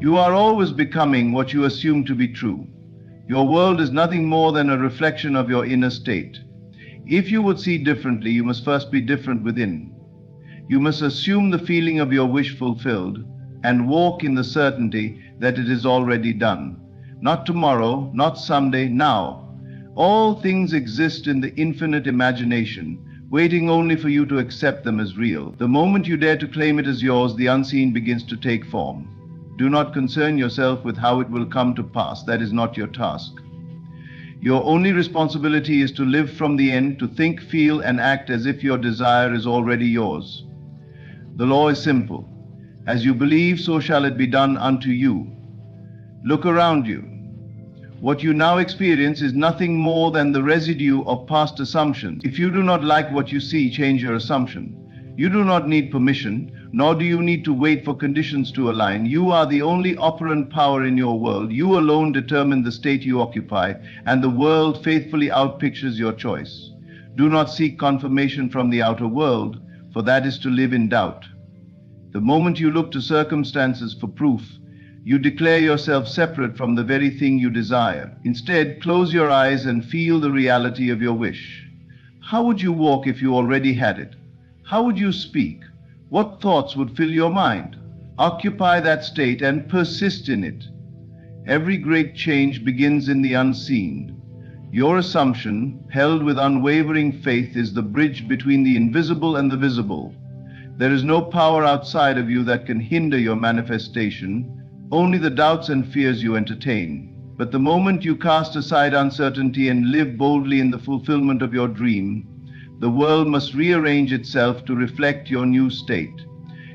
You are always becoming what you assume to be true. Your world is nothing more than a reflection of your inner state. If you would see differently, you must first be different within. You must assume the feeling of your wish fulfilled and walk in the certainty that it is already done. Not tomorrow, not someday, now. All things exist in the infinite imagination, waiting only for you to accept them as real. The moment you dare to claim it as yours, the unseen begins to take form. Do not concern yourself with how it will come to pass. That is not your task. Your only responsibility is to live from the end, to think, feel, and act as if your desire is already yours. The law is simple. As you believe, so shall it be done unto you. Look around you. What you now experience is nothing more than the residue of past assumptions. If you do not like what you see, change your assumption. You do not need permission, nor do you need to wait for conditions to align. You are the only operant power in your world. You alone determine the state you occupy, and the world faithfully outpictures your choice. Do not seek confirmation from the outer world, for that is to live in doubt. The moment you look to circumstances for proof, you declare yourself separate from the very thing you desire. Instead, close your eyes and feel the reality of your wish. How would you walk if you already had it? How would you speak? What thoughts would fill your mind? Occupy that state and persist in it. Every great change begins in the unseen. Your assumption, held with unwavering faith, is the bridge between the invisible and the visible. There is no power outside of you that can hinder your manifestation, only the doubts and fears you entertain. But the moment you cast aside uncertainty and live boldly in the fulfillment of your dream, the world must rearrange itself to reflect your new state.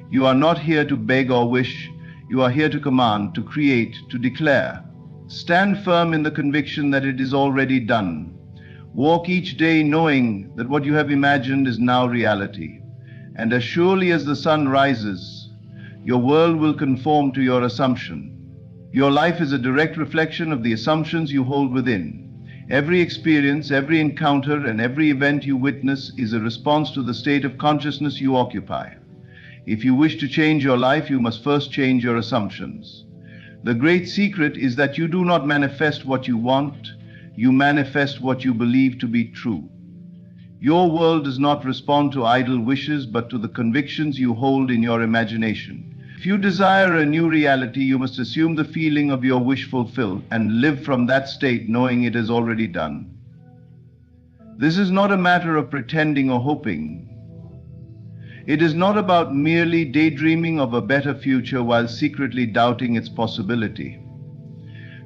You are not here to beg or wish. You are here to command, to create, to declare. Stand firm in the conviction that it is already done. Walk each day knowing that what you have imagined is now reality. And as surely as the sun rises, your world will conform to your assumption. Your life is a direct reflection of the assumptions you hold within. Every experience, every encounter, and every event you witness is a response to the state of consciousness you occupy. If you wish to change your life, you must first change your assumptions. The great secret is that you do not manifest what you want, you manifest what you believe to be true. Your world does not respond to idle wishes, but to the convictions you hold in your imagination. If you desire a new reality, you must assume the feeling of your wish fulfilled and live from that state knowing it is already done. This is not a matter of pretending or hoping. It is not about merely daydreaming of a better future while secretly doubting its possibility.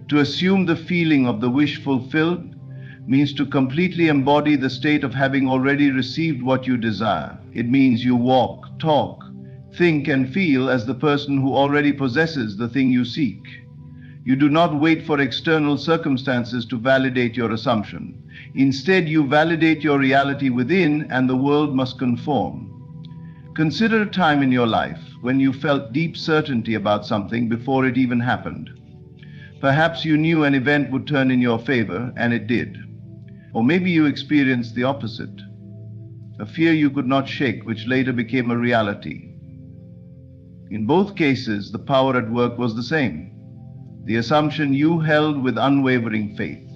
To assume the feeling of the wish fulfilled means to completely embody the state of having already received what you desire. It means you walk, talk, think, and feel as the person who already possesses the thing you seek. You do not wait for external circumstances to validate your assumption. Instead, you validate your reality within, and the world must conform. Consider a time in your life when you felt deep certainty about something before it even happened. Perhaps you knew an event would turn in your favor, and it did. Or maybe you experienced the opposite, a fear you could not shake, which later became a reality. In both cases, the power at work was the same, the assumption you held with unwavering faith.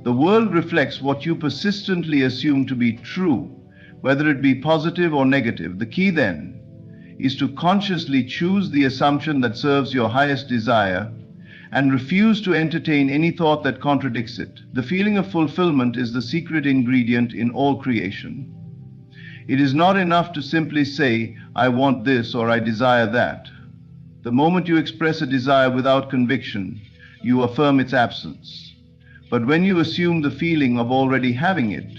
The world reflects what you persistently assume to be true, whether it be positive or negative. The key then is to consciously choose the assumption that serves your highest desire and refuse to entertain any thought that contradicts it. The feeling of fulfillment is the secret ingredient in all creation. It is not enough to simply say, I want this or I desire that. The moment you express a desire without conviction, you affirm its absence. But when you assume the feeling of already having it,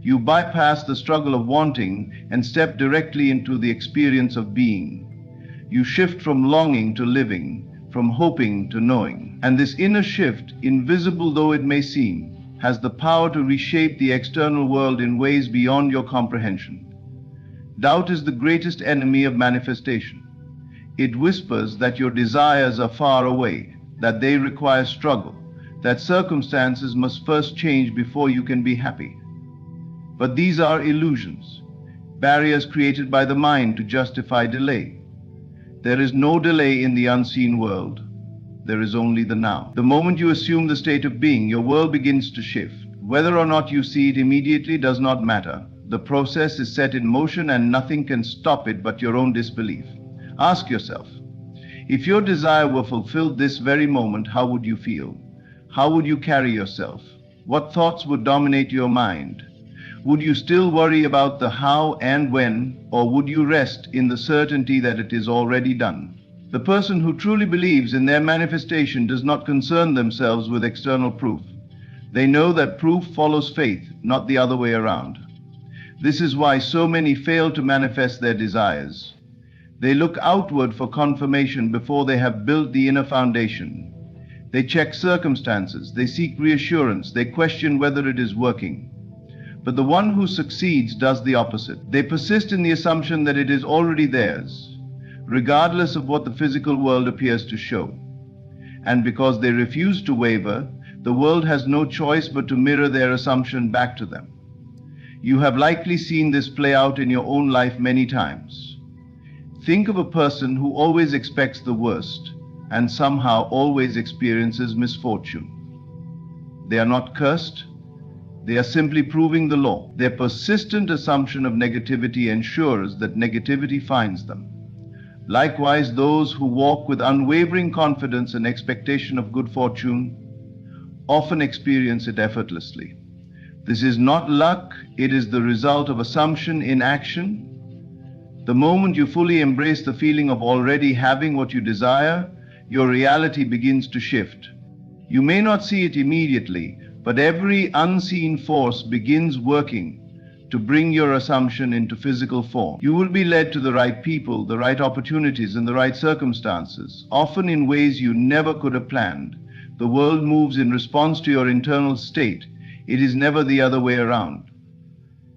you bypass the struggle of wanting and step directly into the experience of being. You shift from longing to living, from hoping to knowing. And this inner shift, invisible though it may seem, has the power to reshape the external world in ways beyond your comprehension. Doubt is the greatest enemy of manifestation. It whispers that your desires are far away, that they require struggle, that circumstances must first change before you can be happy. But these are illusions, barriers created by the mind to justify delay. There is no delay in the unseen world. There is only the now. The moment you assume the state of being, your world begins to shift. Whether or not you see it immediately does not matter. The process is set in motion and nothing can stop it but your own disbelief. Ask yourself, if your desire were fulfilled this very moment, how would you feel? How would you carry yourself? What thoughts would dominate your mind? Would you still worry about the how and when, or would you rest in the certainty that it is already done? The person who truly believes in their manifestation does not concern themselves with external proof. They know that proof follows faith, not the other way around. This is why so many fail to manifest their desires. They look outward for confirmation before they have built the inner foundation. They check circumstances, they seek reassurance, they question whether it is working. But the one who succeeds does the opposite. They persist in the assumption that it is already theirs, regardless of what the physical world appears to show. And because they refuse to waver, the world has no choice but to mirror their assumption back to them. You have likely seen this play out in your own life many times. Think of a person who always expects the worst and somehow always experiences misfortune. They are not cursed. They are simply proving the law. Their persistent assumption of negativity ensures that negativity finds them. Likewise, those who walk with unwavering confidence and expectation of good fortune often experience it effortlessly. This is not luck, it is the result of assumption in action. The moment you fully embrace the feeling of already having what you desire, your reality begins to shift. You may not see it immediately, but every unseen force begins working to bring your assumption into physical form. You will be led to the right people, the right opportunities, and the right circumstances, often in ways you never could have planned. The world moves in response to your internal state. It is never the other way around.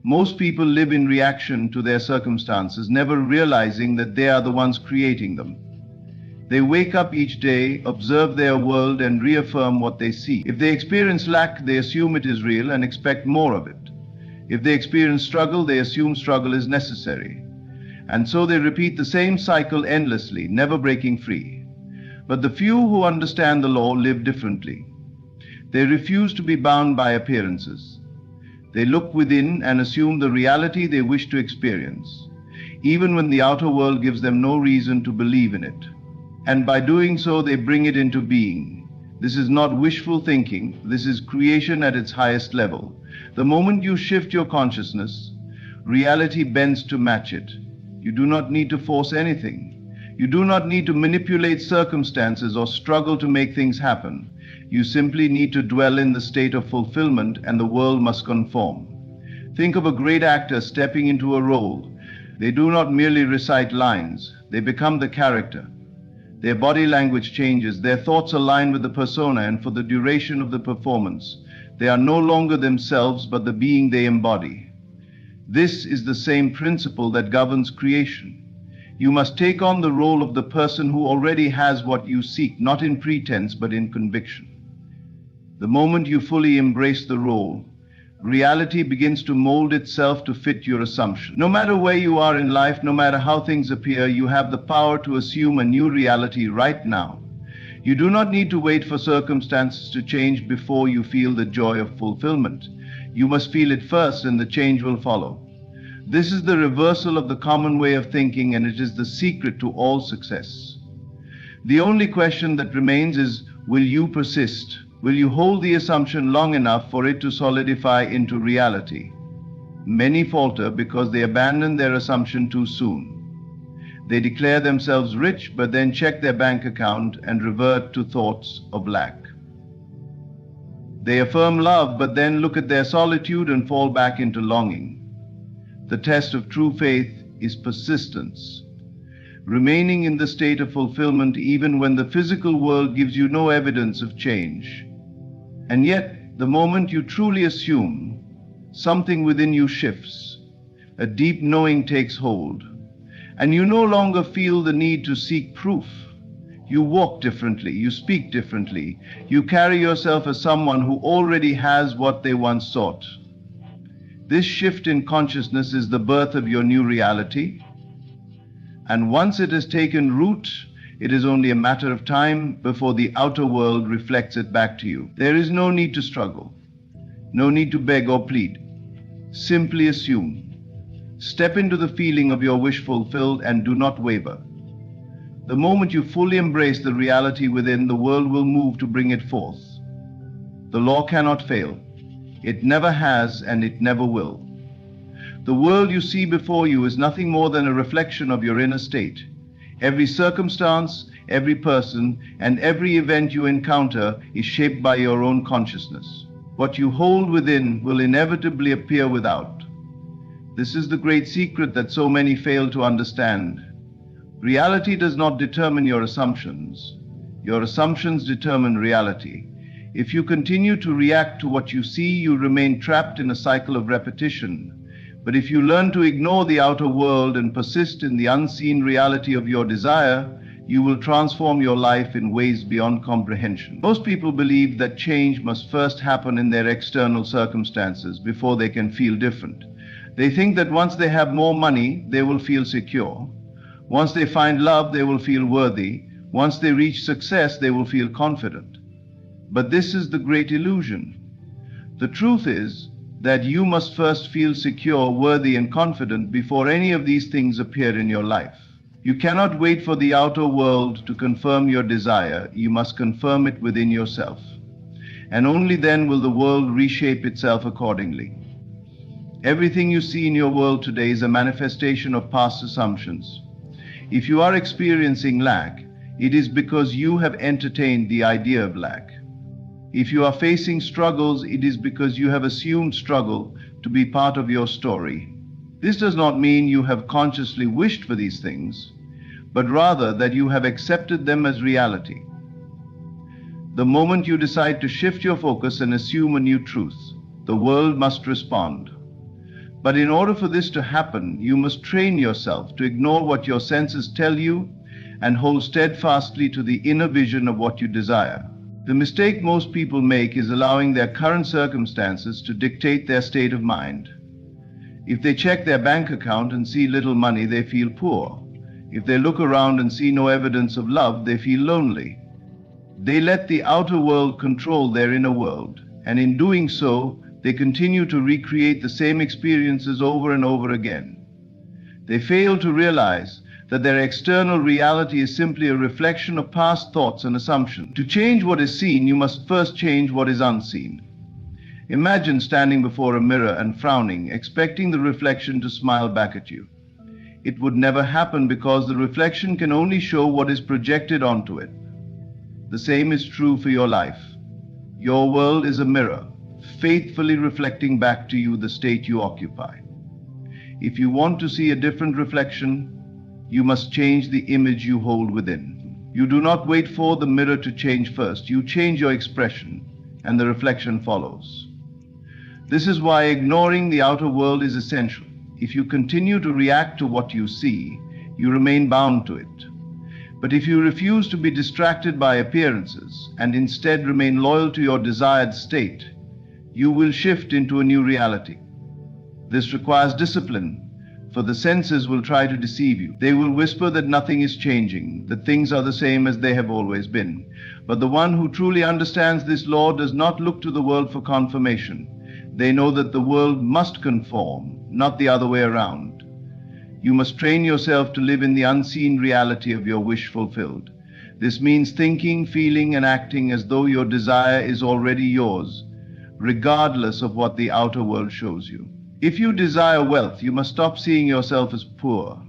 Most people live in reaction to their circumstances, never realizing that they are the ones creating them. They wake up each day, observe their world, and reaffirm what they see. If they experience lack, they assume it is real and expect more of it. If they experience struggle, they assume struggle is necessary. And so they repeat the same cycle endlessly, never breaking free. But the few who understand the law live differently. They refuse to be bound by appearances. They look within and assume the reality they wish to experience, even when the outer world gives them no reason to believe in it. And by doing so, they bring it into being. This is not wishful thinking, this is creation at its highest level. The moment you shift your consciousness, reality bends to match it. You do not need to force anything. You do not need to manipulate circumstances or struggle to make things happen. You simply need to dwell in the state of fulfillment and the world must conform. Think of a great actor stepping into a role. They do not merely recite lines, they become the character. Their body language changes, their thoughts align with the persona, and for the duration of the performance, they are no longer themselves but the being they embody. This is the same principle that governs creation. You must take on the role of the person who already has what you seek, not in pretense but in conviction. The moment you fully embrace the role, reality begins to mold itself to fit your assumption. No matter where you are in life, no matter how things appear, you have the power to assume a new reality right now. You do not need to wait for circumstances to change before you feel the joy of fulfillment. You must feel it first and the change will follow. This is the reversal of the common way of thinking, and it is the secret to all success. The only question that remains is, will you persist? Will you hold the assumption long enough for it to solidify into reality? Many falter because they abandon their assumption too soon. They declare themselves rich, but then check their bank account and revert to thoughts of lack. They affirm love, but then look at their solitude and fall back into longing. The test of true faith is persistence, remaining in the state of fulfillment even when the physical world gives you no evidence of change. And yet, the moment you truly assume, something within you shifts. A deep knowing takes hold, and you no longer feel the need to seek proof. You walk differently, you speak differently, you carry yourself as someone who already has what they once sought. This shift in consciousness is the birth of your new reality, And once it has taken root, it is only a matter of time before the outer world reflects it back to you. There is no need to struggle, no need to beg or plead. Simply assume. Step into the feeling of your wish fulfilled and do not waver. The moment you fully embrace the reality within, the world will move to bring it forth. The law cannot fail. It never has and it never will. The world you see before you is nothing more than a reflection of your inner state. Every circumstance, every person, and every event you encounter is shaped by your own consciousness. What you hold within will inevitably appear without. This is the great secret that so many fail to understand. Reality does not determine your assumptions. Your assumptions determine reality. If you continue to react to what you see, you remain trapped in a cycle of repetition. But if you learn to ignore the outer world and persist in the unseen reality of your desire, you will transform your life in ways beyond comprehension. Most people believe that change must first happen in their external circumstances before they can feel different. They think that once they have more money, they will feel secure. Once they find love, they will feel worthy. Once they reach success, they will feel confident. But this is the great illusion. The truth is that you must first feel secure, worthy, and confident before any of these things appear in your life. You cannot wait for the outer world to confirm your desire. You must confirm it within yourself. And only then will the world reshape itself accordingly. Everything you see in your world today is a manifestation of past assumptions. If you are experiencing lack, it is because you have entertained the idea of lack. If you are facing struggles, it is because you have assumed struggle to be part of your story. This does not mean you have consciously wished for these things, but rather that you have accepted them as reality. The moment you decide to shift your focus and assume a new truth, the world must respond. But in order for this to happen, you must train yourself to ignore what your senses tell you and hold steadfastly to the inner vision of what you desire. The mistake most people make is allowing their current circumstances to dictate their state of mind. If they check their bank account and see little money, they feel poor. If they look around and see no evidence of love, they feel lonely. They let the outer world control their inner world, and in doing so, they continue to recreate the same experiences over and over again. They fail to realize that their external reality is simply a reflection of past thoughts and assumptions. To change what is seen, you must first change what is unseen. Imagine standing before a mirror and frowning, expecting the reflection to smile back at you. It would never happen because the reflection can only show what is projected onto it. The same is true for your life. Your world is a mirror, faithfully reflecting back to you the state you occupy. If you want to see a different reflection, you must change the image you hold within. You do not wait for the mirror to change first. You change your expression, and the reflection follows. This is why ignoring the outer world is essential. If you continue to react to what you see, you remain bound to it. But if you refuse to be distracted by appearances and instead remain loyal to your desired state, you will shift into a new reality. This requires discipline, for the senses will try to deceive you. They will whisper that nothing is changing, that things are the same as they have always been. But the one who truly understands this law does not look to the world for confirmation. They know that the world must conform, not the other way around. You must train yourself to live in the unseen reality of your wish fulfilled. This means thinking, feeling, and acting as though your desire is already yours, regardless of what the outer world shows you. If you desire wealth, you must stop seeing yourself as poor.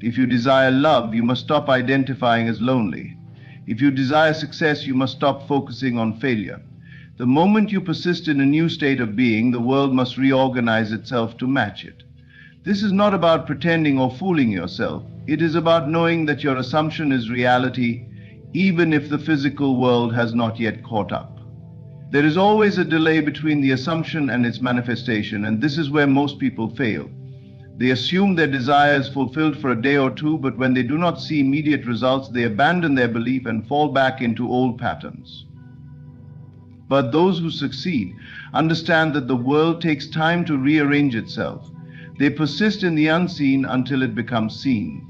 If you desire love, you must stop identifying as lonely. If you desire success, you must stop focusing on failure. The moment you persist in a new state of being, the world must reorganize itself to match it. This is not about pretending or fooling yourself. It is about knowing that your assumption is reality, even if the physical world has not yet caught up. There is always a delay between the assumption and its manifestation, and this is where most people fail. They assume their desire is fulfilled for a day or two, but when they do not see immediate results, they abandon their belief and fall back into old patterns. But those who succeed understand that the world takes time to rearrange itself. They persist in the unseen until it becomes seen.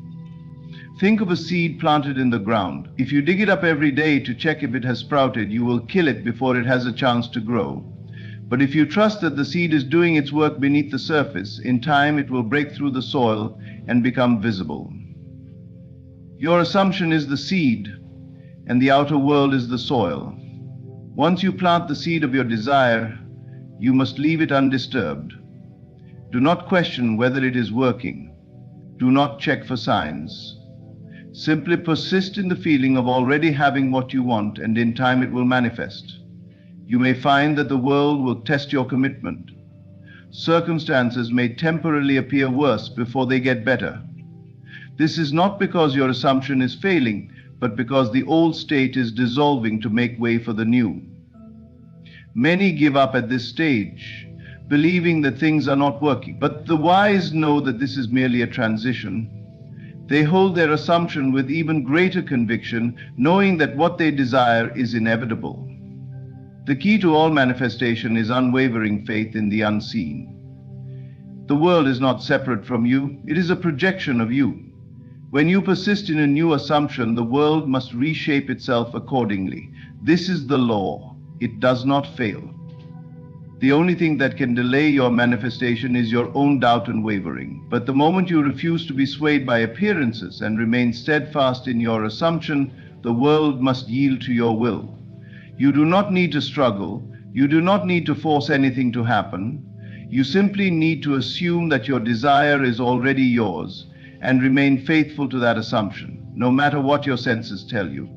Think of a seed planted in the ground. If you dig it up every day to check if it has sprouted, you will kill it before it has a chance to grow. But if you trust that the seed is doing its work beneath the surface, in time it will break through the soil and become visible. Your assumption is the seed, and the outer world is the soil. Once you plant the seed of your desire, you must leave it undisturbed. Do not question whether it is working. Do not check for signs. Simply persist in the feeling of already having what you want, and in time it will manifest. You may find that the world will test your commitment. Circumstances may temporarily appear worse before they get better. This is not because your assumption is failing, but because the old state is dissolving to make way for the new. Many give up at this stage, believing that things are not working. But the wise know that this is merely a transition. They hold their assumption with even greater conviction, knowing that what they desire is inevitable. The key to all manifestation is unwavering faith in the unseen. The world is not separate from you, it is a projection of you. When you persist in a new assumption, the world must reshape itself accordingly. This is the law. It does not fail. The only thing that can delay your manifestation is your own doubt and wavering. But the moment you refuse to be swayed by appearances and remain steadfast in your assumption, the world must yield to your will. You do not need to struggle. You do not need to force anything to happen. You simply need to assume that your desire is already yours and remain faithful to that assumption, no matter what your senses tell you.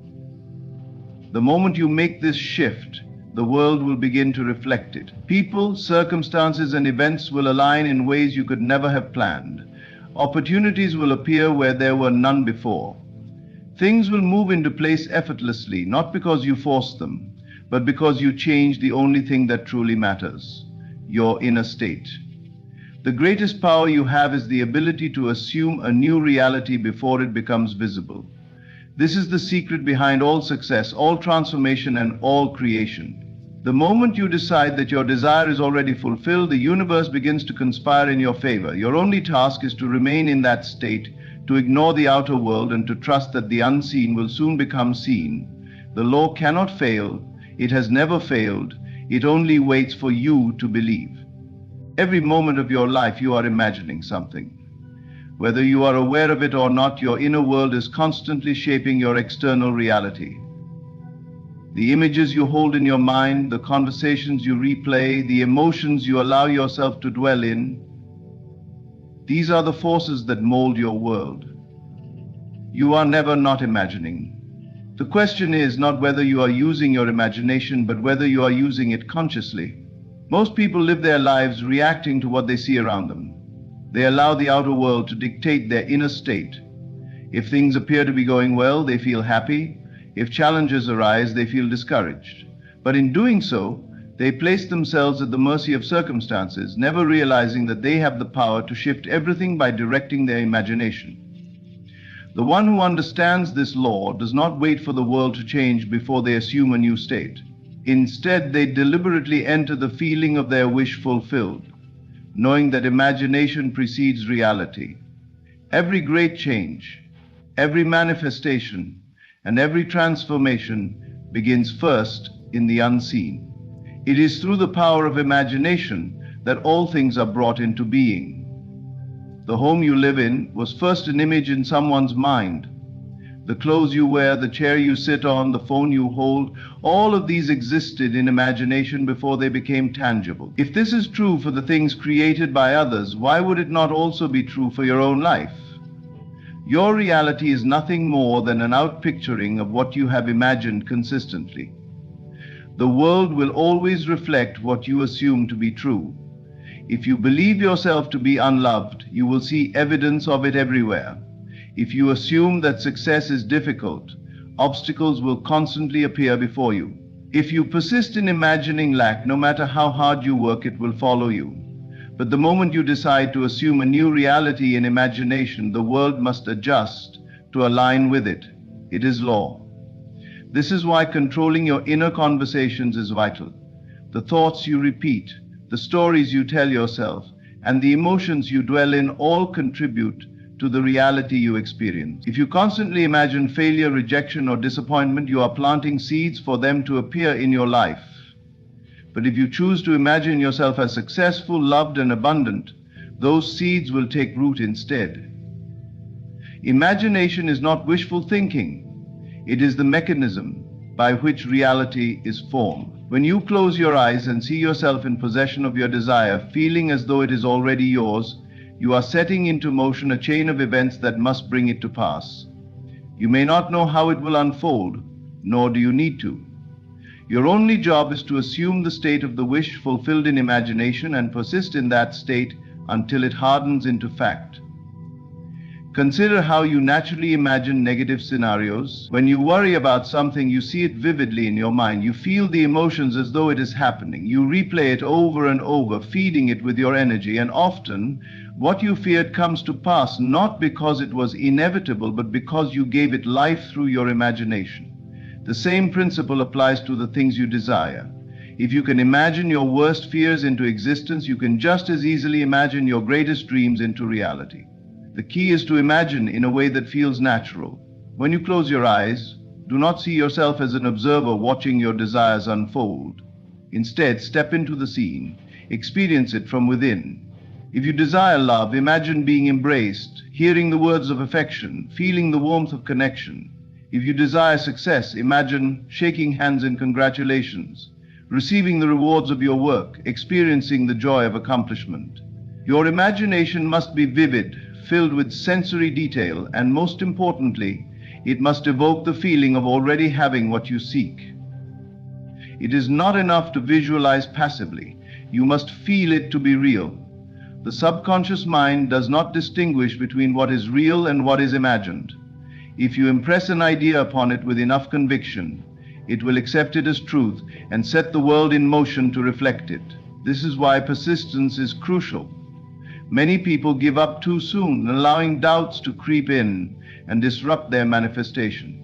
The moment you make this shift, the world will begin to reflect it. People, circumstances, and events will align in ways you could never have planned. Opportunities will appear where there were none before. Things will move into place effortlessly, not because you forced them, but because you changed the only thing that truly matters, your inner state. The greatest power you have is the ability to assume a new reality before it becomes visible. This is the secret behind all success, all transformation, and all creation. The moment you decide that your desire is already fulfilled, the universe begins to conspire in your favor. Your only task is to remain in that state, to ignore the outer world, and to trust that the unseen will soon become seen. The law cannot fail. It has never failed. It only waits for you to believe. Every moment of your life you are imagining something. Whether you are aware of it or not, your inner world is constantly shaping your external reality. The images you hold in your mind, the conversations you replay, the emotions you allow yourself to dwell in, these are the forces that mold your world. You are never not imagining. The question is not whether you are using your imagination, but whether you are using it consciously. Most people live their lives reacting to what they see around them. They allow the outer world to dictate their inner state. If things appear to be going well, they feel happy. If challenges arise, they feel discouraged. But in doing so, they place themselves at the mercy of circumstances, never realizing that they have the power to shift everything by directing their imagination. The one who understands this law does not wait for the world to change before they assume a new state. Instead, they deliberately enter the feeling of their wish fulfilled, knowing that imagination precedes reality. Every great change, every manifestation, and every transformation begins first in the unseen. It is through the power of imagination that all things are brought into being. The home you live in was first an image in someone's mind. The clothes you wear, the chair you sit on, the phone you hold, all of these existed in imagination before they became tangible. If this is true for the things created by others, why would it not also be true for your own life? Your reality is nothing more than an outpicturing of what you have imagined consistently. The world will always reflect what you assume to be true. If you believe yourself to be unloved, you will see evidence of it everywhere. If you assume that success is difficult, obstacles will constantly appear before you. If you persist in imagining lack, no matter how hard you work, it will follow you. But the moment you decide to assume a new reality in imagination, the world must adjust to align with it. It is law. This is why controlling your inner conversations is vital. The thoughts you repeat, the stories you tell yourself, and the emotions you dwell in all contribute to the reality you experience. If you constantly imagine failure, rejection, or disappointment, you are planting seeds for them to appear in your life. But if you choose to imagine yourself as successful, loved, and abundant, those seeds will take root instead. Imagination is not wishful thinking. It is the mechanism by which reality is formed. When you close your eyes and see yourself in possession of your desire, feeling as though it is already yours, you are setting into motion a chain of events that must bring it to pass. You may not know how it will unfold, nor do you need to. Your only job is to assume the state of the wish fulfilled in imagination and persist in that state until it hardens into fact. Consider how you naturally imagine negative scenarios. When you worry about something, you see it vividly in your mind. You feel the emotions as though it is happening. You replay it over and over, feeding it with your energy, and often what you feared comes to pass, not because it was inevitable, but because you gave it life through your imagination. The same principle applies to the things you desire. If you can imagine your worst fears into existence, you can just as easily imagine your greatest dreams into reality. The key is to imagine in a way that feels natural. When you close your eyes, do not see yourself as an observer watching your desires unfold. Instead, step into the scene, experience it from within. If you desire love, imagine being embraced, hearing the words of affection, feeling the warmth of connection. If you desire success, imagine shaking hands in congratulations, receiving the rewards of your work, experiencing the joy of accomplishment. Your imagination must be vivid, filled with sensory detail, and most importantly, it must evoke the feeling of already having what you seek. It is not enough to visualize passively. You must feel it to be real. The subconscious mind does not distinguish between what is real and what is imagined. If you impress an idea upon it with enough conviction, it will accept it as truth and set the world in motion to reflect it. This is why persistence is crucial. Many people give up too soon, allowing doubts to creep in and disrupt their manifestation.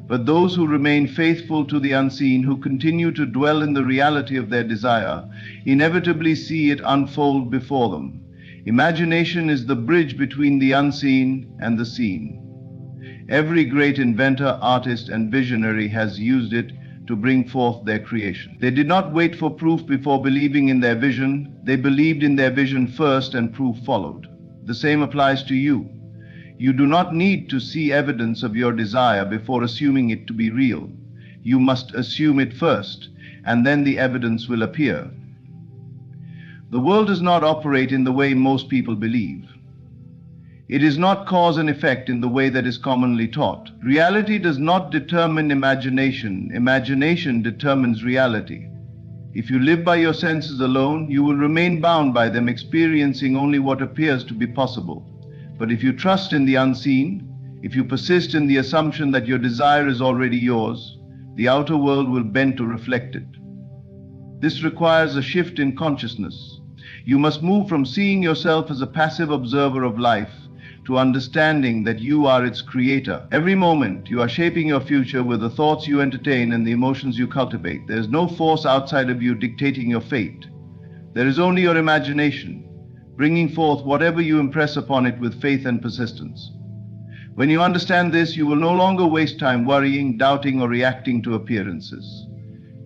But those who remain faithful to the unseen, who continue to dwell in the reality of their desire, inevitably see it unfold before them. Imagination is the bridge between the unseen and the seen. Every great inventor, artist, and visionary has used it to bring forth their creation. They did not wait for proof before believing in their vision. They believed in their vision first, and proof followed. The same applies to you. You do not need to see evidence of your desire before assuming it to be real. You must assume it first, and then the evidence will appear. The world does not operate in the way most people believe. It is not cause and effect in the way that is commonly taught. Reality does not determine imagination. Imagination determines reality. If you live by your senses alone, you will remain bound by them, experiencing only what appears to be possible. But if you trust in the unseen, if you persist in the assumption that your desire is already yours, the outer world will bend to reflect it. This requires a shift in consciousness. You must move from seeing yourself as a passive observer of life to understanding that you are its creator. Every moment you are shaping your future with the thoughts you entertain and the emotions you cultivate. There is no force outside of you dictating your fate. There is only your imagination, bringing forth whatever you impress upon it with faith and persistence. When you understand this, you will no longer waste time worrying, doubting, or reacting to appearances.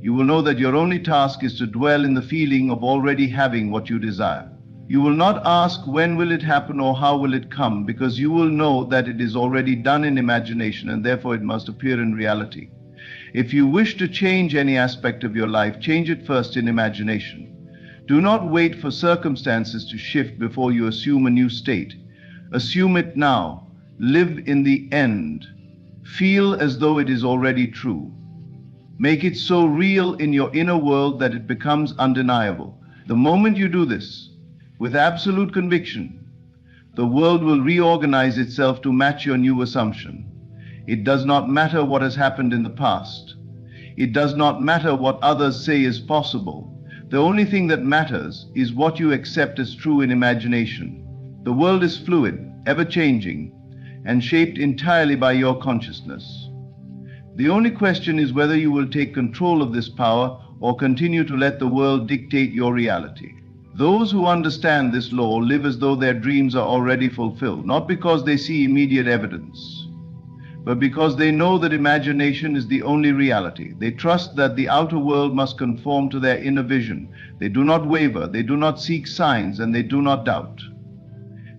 You will know that your only task is to dwell in the feeling of already having what you desire. You will not ask when will it happen or how will it come, because you will know that it is already done in imagination and therefore it must appear in reality. If you wish to change any aspect of your life, change it first in imagination. Do not wait for circumstances to shift before you assume a new state. Assume it now. Live in the end. Feel as though it is already true. Make it so real in your inner world that it becomes undeniable. The moment you do this, with absolute conviction, the world will reorganize itself to match your new assumption. It does not matter what has happened in the past. It does not matter what others say is possible. The only thing that matters is what you accept as true in imagination. The world is fluid, ever-changing, and shaped entirely by your consciousness. The only question is whether you will take control of this power or continue to let the world dictate your reality. Those who understand this law live as though their dreams are already fulfilled, not because they see immediate evidence, but because they know that imagination is the only reality. They trust that the outer world must conform to their inner vision. They do not waver, they do not seek signs, and they do not doubt.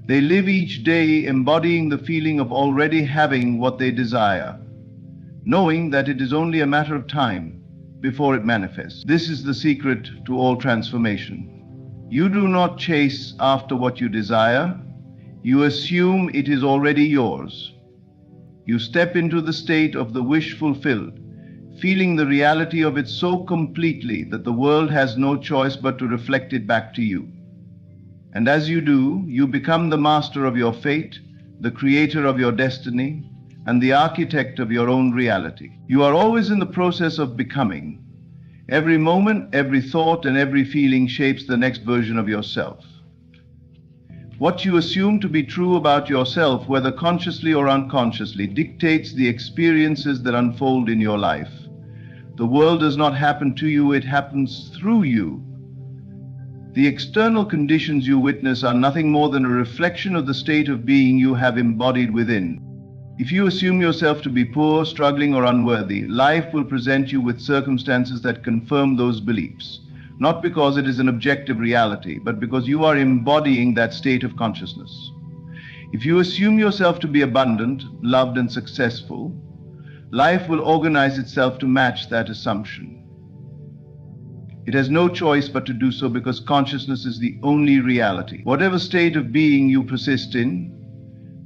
They live each day embodying the feeling of already having what they desire, knowing that it is only a matter of time before it manifests. This is the secret to all transformation. You do not chase after what you desire. You assume it is already yours. You step into the state of the wish fulfilled, feeling the reality of it so completely that the world has no choice but to reflect it back to you. And as you do, you become the master of your fate, the creator of your destiny, and the architect of your own reality. You are always in the process of becoming. Every moment, every thought, and every feeling shapes the next version of yourself. What you assume to be true about yourself, whether consciously or unconsciously, dictates the experiences that unfold in your life. The world does not happen to you, it happens through you. The external conditions you witness are nothing more than a reflection of the state of being you have embodied within. If you assume yourself to be poor, struggling, or unworthy, life will present you with circumstances that confirm those beliefs. Not because it is an objective reality, but because you are embodying that state of consciousness. If you assume yourself to be abundant, loved, and successful, life will organize itself to match that assumption. It has no choice but to do so because consciousness is the only reality. Whatever state of being you persist in,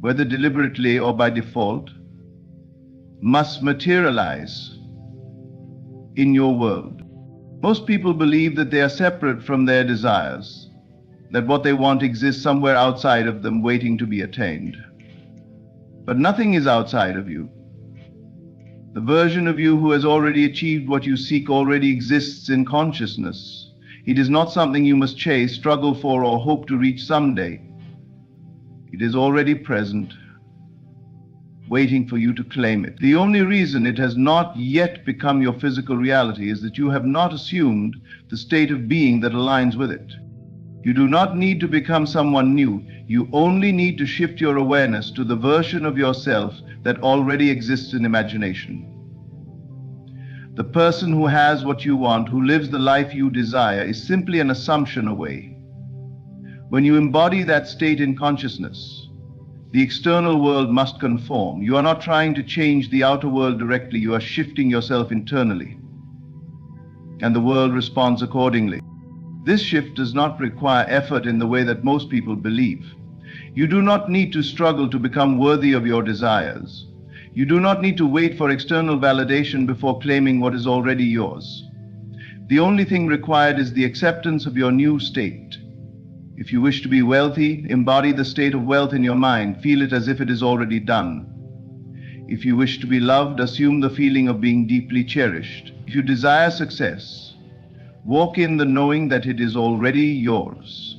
whether deliberately or by default, must materialize in your world. Most people believe that they are separate from their desires, that what they want exists somewhere outside of them waiting to be attained. But nothing is outside of you. The version of you who has already achieved what you seek already exists in consciousness. It is not something you must chase, struggle for, or hope to reach someday. It is already present, waiting for you to claim it. The only reason it has not yet become your physical reality is that you have not assumed the state of being that aligns with it. You do not need to become someone new. You only need to shift your awareness to the version of yourself that already exists in imagination. The person who has what you want, who lives the life you desire, is simply an assumption away. When you embody that state in consciousness, the external world must conform. You are not trying to change the outer world directly, you are shifting yourself internally, and the world responds accordingly. This shift does not require effort in the way that most people believe. You do not need to struggle to become worthy of your desires. You do not need to wait for external validation before claiming what is already yours. The only thing required is the acceptance of your new state. If you wish to be wealthy, embody the state of wealth in your mind. Feel it as if it is already done. If you wish to be loved, assume the feeling of being deeply cherished. If you desire success, walk in the knowing that it is already yours.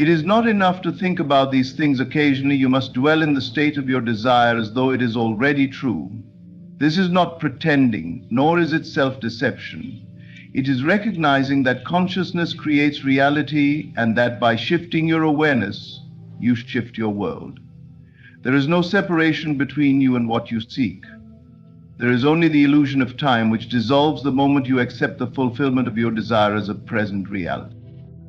It is not enough to think about these things occasionally. You must dwell in the state of your desire as though it is already true. This is not pretending, nor is it self-deception. It is recognizing that consciousness creates reality and that by shifting your awareness, you shift your world. There is no separation between you and what you seek. There is only the illusion of time, which dissolves the moment you accept the fulfillment of your desire as a present reality.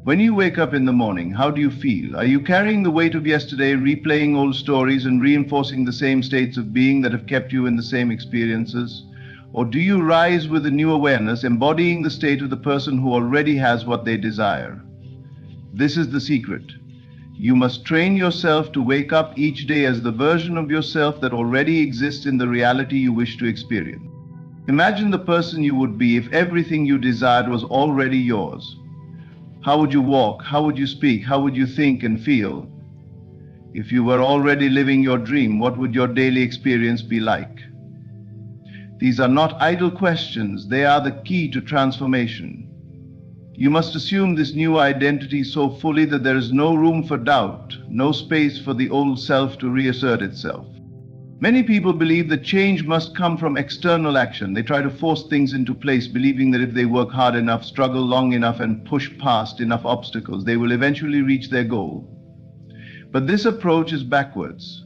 When you wake up in the morning, how do you feel? Are you carrying the weight of yesterday, replaying old stories and reinforcing the same states of being that have kept you in the same experiences? Or do you rise with a new awareness, embodying the state of the person who already has what they desire? This is the secret. You must train yourself to wake up each day as the version of yourself that already exists in the reality you wish to experience. Imagine the person you would be if everything you desired was already yours. How would you walk? How would you speak? How would you think and feel? If you were already living your dream, what would your daily experience be like? These are not idle questions, they are the key to transformation. You must assume this new identity so fully that there is no room for doubt, no space for the old self to reassert itself. Many people believe that change must come from external action. They try to force things into place, believing that if they work hard enough, struggle long enough, and push past enough obstacles, they will eventually reach their goal. But this approach is backwards.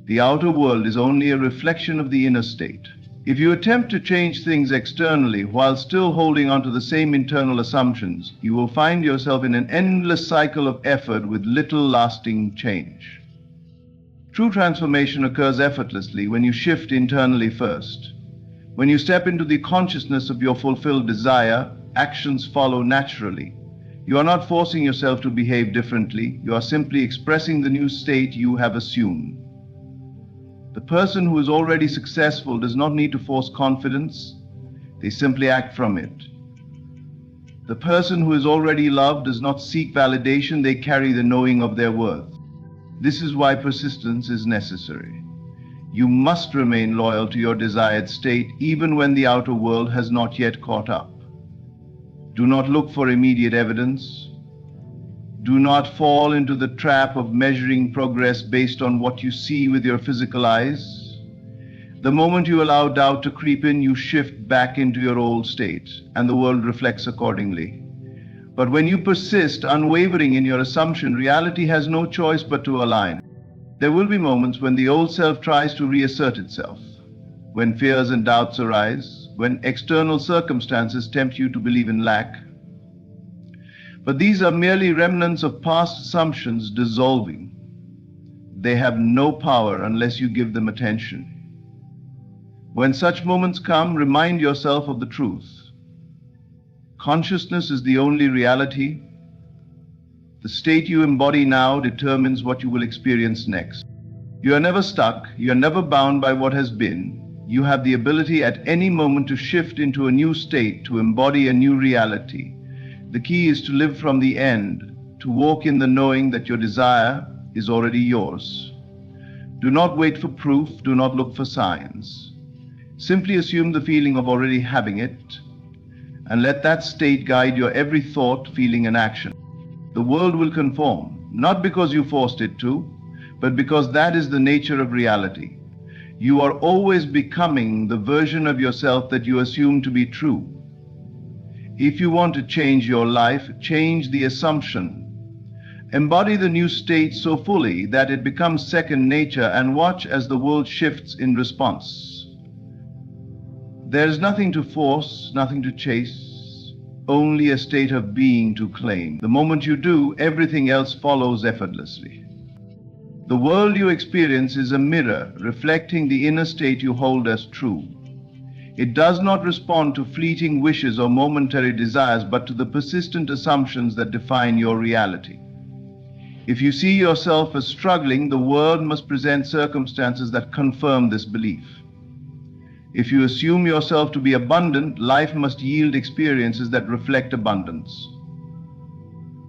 The outer world is only a reflection of the inner state. If you attempt to change things externally while still holding on to the same internal assumptions, you will find yourself in an endless cycle of effort with little lasting change. True transformation occurs effortlessly when you shift internally first. When you step into the consciousness of your fulfilled desire, actions follow naturally. You are not forcing yourself to behave differently, you are simply expressing the new state you have assumed. The person who is already successful does not need to force confidence, they simply act from it. The person who is already loved does not seek validation, they carry the knowing of their worth. This is why persistence is necessary. You must remain loyal to your desired state even when the outer world has not yet caught up. Do not look for immediate evidence. Do not fall into the trap of measuring progress based on what you see with your physical eyes. The moment you allow doubt to creep in, you shift back into your old state, and the world reflects accordingly. But when you persist, unwavering in your assumption, reality has no choice but to align. There will be moments when the old self tries to reassert itself, when fears and doubts arise, when external circumstances tempt you to believe in lack. But these are merely remnants of past assumptions dissolving. They have no power unless you give them attention. When such moments come, remind yourself of the truth. Consciousness is the only reality. The state you embody now determines what you will experience next. You are never stuck, you are never bound by what has been. You have the ability at any moment to shift into a new state, to embody a new reality. The key is to live from the end, to walk in the knowing that your desire is already yours. Do not wait for proof, do not look for signs. Simply assume the feeling of already having it, and let that state guide your every thought, feeling, and action. The world will conform, not because you forced it to, but because that is the nature of reality. You are always becoming the version of yourself that you assume to be true. If you want to change your life, change the assumption. Embody the new state so fully that it becomes second nature, and watch as the world shifts in response. There is nothing to force, nothing to chase, only a state of being to claim. The moment you do, everything else follows effortlessly. The world you experience is a mirror reflecting the inner state you hold as true. It does not respond to fleeting wishes or momentary desires, but to the persistent assumptions that define your reality. If you see yourself as struggling, the world must present circumstances that confirm this belief. If you assume yourself to be abundant, life must yield experiences that reflect abundance.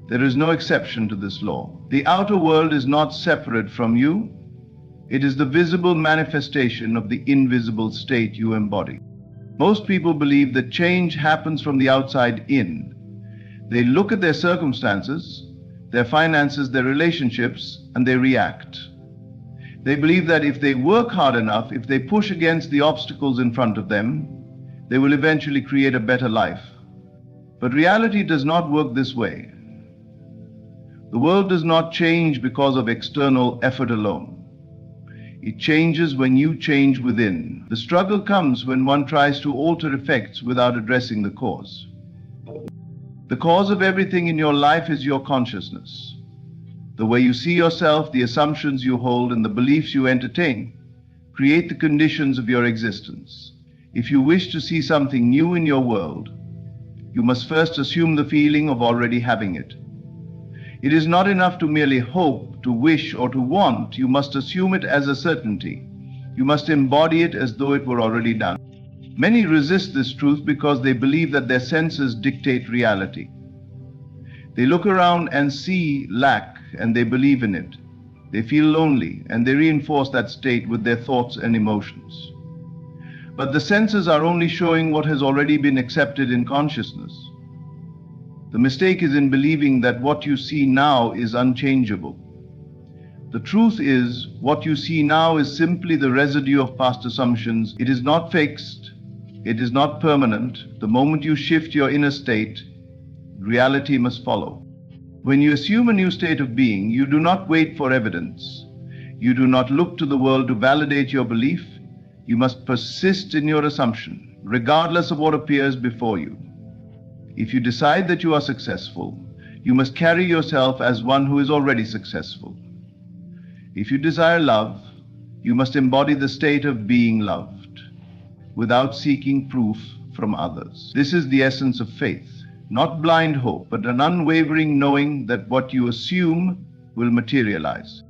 There is no exception to this law. The outer world is not separate from you. It is the visible manifestation of the invisible state you embody. Most people believe that change happens from the outside in. They look at their circumstances, their finances, their relationships, and they react. They believe that if they work hard enough, if they push against the obstacles in front of them, they will eventually create a better life. But reality does not work this way. The world does not change because of external effort alone. It changes when you change within. The struggle comes when one tries to alter effects without addressing the cause. The cause of everything in your life is your consciousness. The way you see yourself, the assumptions you hold, and the beliefs you entertain create the conditions of your existence. If you wish to see something new in your world, you must first assume the feeling of already having it. It is not enough to merely hope, to wish, or to want. You must assume it as a certainty. You must embody it as though it were already done. Many resist this truth because they believe that their senses dictate reality. They look around and see lack, and they believe in it. They feel lonely, and they reinforce that state with their thoughts and emotions. But the senses are only showing what has already been accepted in consciousness. The mistake is in believing that what you see now is unchangeable. The truth is, what you see now is simply the residue of past assumptions. It is not fixed. It is not permanent. The moment you shift your inner state, reality must follow. When you assume a new state of being, you do not wait for evidence. You do not look to the world to validate your belief. You must persist in your assumption, regardless of what appears before you. If you decide that you are successful, you must carry yourself as one who is already successful. If you desire love, you must embody the state of being loved, without seeking proof from others. This is the essence of faith, not blind hope, but an unwavering knowing that what you assume will materialize.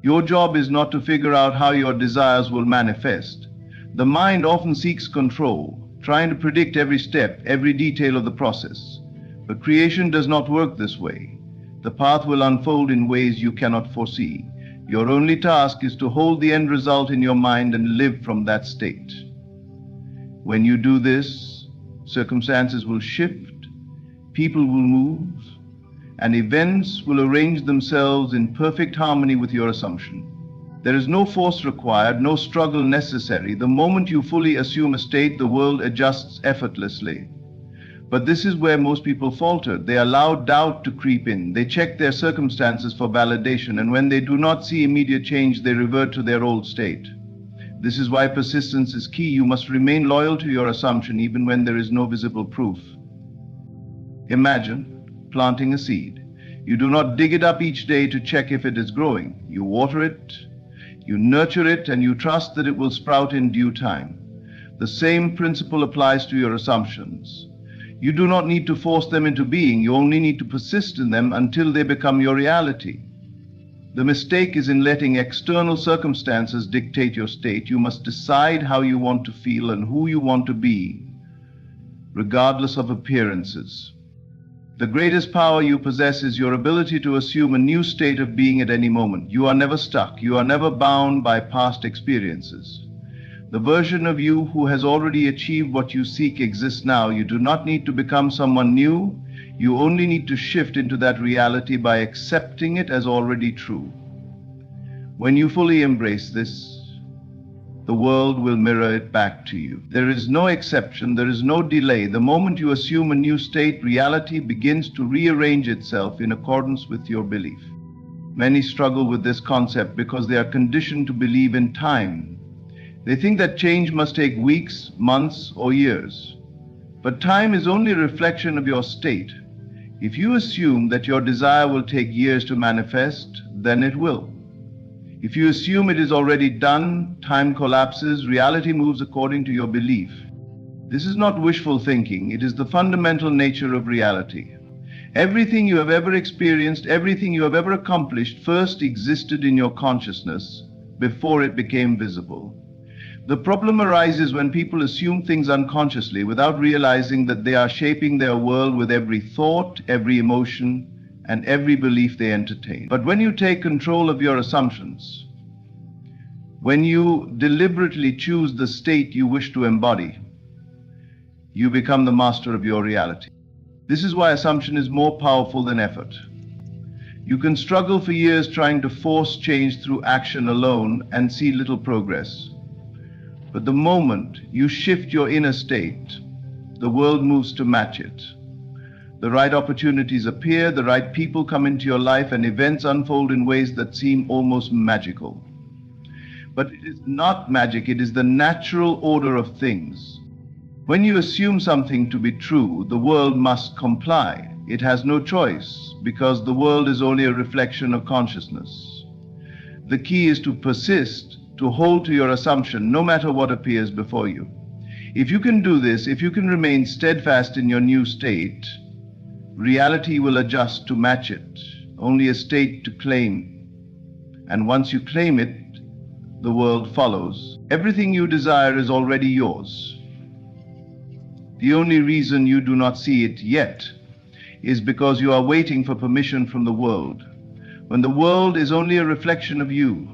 Your job is not to figure out how your desires will manifest. The mind often seeks control, trying to predict every step, every detail of the process. But creation does not work this way. The path will unfold in ways you cannot foresee. Your only task is to hold the end result in your mind and live from that state. When you do this, circumstances will shift, people will move, and events will arrange themselves in perfect harmony with your assumption. There is no force required, no struggle necessary. The moment you fully assume a state, the world adjusts effortlessly. But this is where most people falter. They allow doubt to creep in. They check their circumstances for validation, and when they do not see immediate change, they revert to their old state. This is why persistence is key. You must remain loyal to your assumption even when there is no visible proof. Imagine planting a seed. You do not dig it up each day to check if it is growing. You water it, you nurture it, and you trust that it will sprout in due time. The same principle applies to your assumptions. You do not need to force them into being. You only need to persist in them until they become your reality. The mistake is in letting external circumstances dictate your state. You must decide how you want to feel and who you want to be, regardless of appearances. The greatest power you possess is your ability to assume a new state of being at any moment. You are never stuck. You are never bound by past experiences. The version of you who has already achieved what you seek exists now. You do not need to become someone new. You only need to shift into that reality by accepting it as already true. When you fully embrace this, the world will mirror it back to you. There is no exception, there is no delay. The moment you assume a new state, reality begins to rearrange itself in accordance with your belief. Many struggle with this concept because they are conditioned to believe in time. They think that change must take weeks, months, or years. But time is only a reflection of your state. If you assume that your desire will take years to manifest, then it will. If you assume it is already done, time collapses, reality moves according to your belief. This is not wishful thinking, it is the fundamental nature of reality. Everything you have ever experienced, everything you have ever accomplished, first existed in your consciousness before it became visible. The problem arises when people assume things unconsciously without realizing that they are shaping their world with every thought, every emotion, and every belief they entertain. But when you take control of your assumptions, when you deliberately choose the state you wish to embody, you become the master of your reality. This is why assumption is more powerful than effort. You can struggle for years trying to force change through action alone and see little progress. But the moment you shift your inner state, the world moves to match it. The right opportunities appear, the right people come into your life, and events unfold in ways that seem almost magical. But it is not magic, it is the natural order of things. When you assume something to be true, the world must comply. It has no choice, because the world is only a reflection of consciousness. The key is to persist, to hold to your assumption, no matter what appears before you. If you can do this, if you can remain steadfast in your new state, reality will adjust to match it, only a state to claim. And once you claim it, the world follows. Everything you desire is already yours. The only reason you do not see it yet is because you are waiting for permission from the world, when the world is only a reflection of you.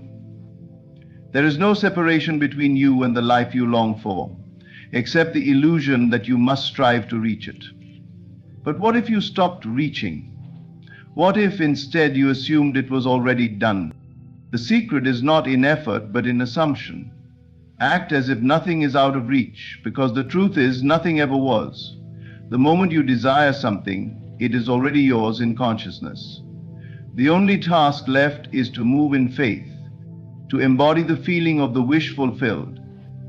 There is no separation between you and the life you long for, except the illusion that you must strive to reach it. But what if you stopped reaching? What if instead you assumed it was already done? The secret is not in effort but in assumption. Act as if nothing is out of reach, because the truth is nothing ever was. The moment you desire something, it is already yours in consciousness. The only task left is to move in faith, to embody the feeling of the wish fulfilled,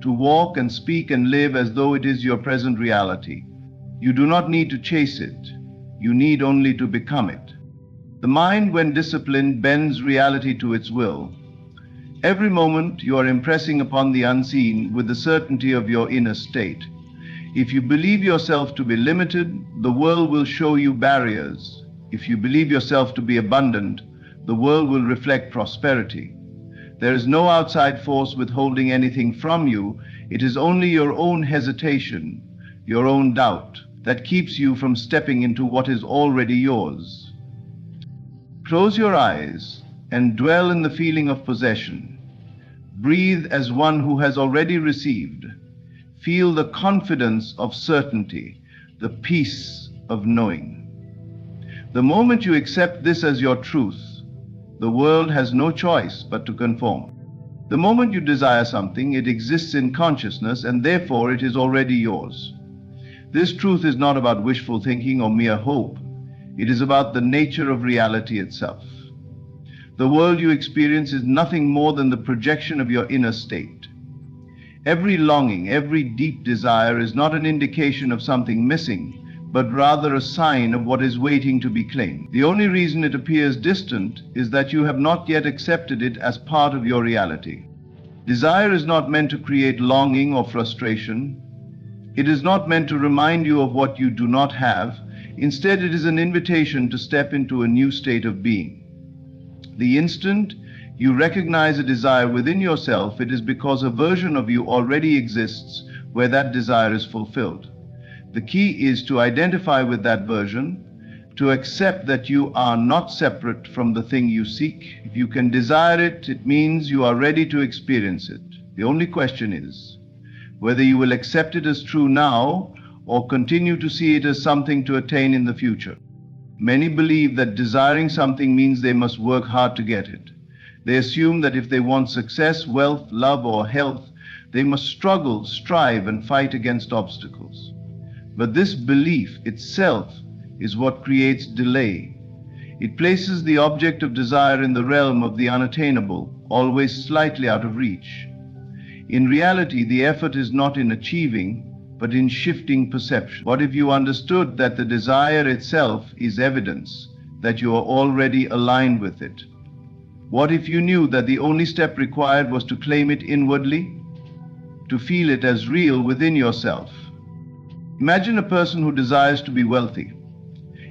to walk and speak and live as though it is your present reality. You do not need to chase it. You need only to become it. The mind, when disciplined, bends reality to its will. Every moment you are impressing upon the unseen with the certainty of your inner state. If you believe yourself to be limited, the world will show you barriers. If you believe yourself to be abundant, the world will reflect prosperity. There is no outside force withholding anything from you. It is only your own hesitation, your own doubt, that keeps you from stepping into what is already yours. Close your eyes and dwell in the feeling of possession. Breathe as one who has already received. Feel the confidence of certainty, the peace of knowing. The moment you accept this as your truth, the world has no choice but to conform. The moment you desire something, it exists in consciousness and therefore it is already yours. This truth is not about wishful thinking or mere hope. It is about the nature of reality itself. The world you experience is nothing more than the projection of your inner state. Every longing, every deep desire is not an indication of something missing, but rather a sign of what is waiting to be claimed. The only reason it appears distant is that you have not yet accepted it as part of your reality. Desire is not meant to create longing or frustration. It is not meant to remind you of what you do not have. Instead, it is an invitation to step into a new state of being. The instant you recognize a desire within yourself, it is because a version of you already exists where that desire is fulfilled. The key is to identify with that version, to accept that you are not separate from the thing you seek. If you can desire it, it means you are ready to experience it. The only question is whether you will accept it as true now or continue to see it as something to attain in the future. Many believe that desiring something means they must work hard to get it. They assume that if they want success, wealth, love, or health, they must struggle, strive, and fight against obstacles. But this belief itself is what creates delay. It places the object of desire in the realm of the unattainable, always slightly out of reach. In reality, the effort is not in achieving, but in shifting perception. What if you understood that the desire itself is evidence that you are already aligned with it? What if you knew that the only step required was to claim it inwardly, to feel it as real within yourself? Imagine a person who desires to be wealthy.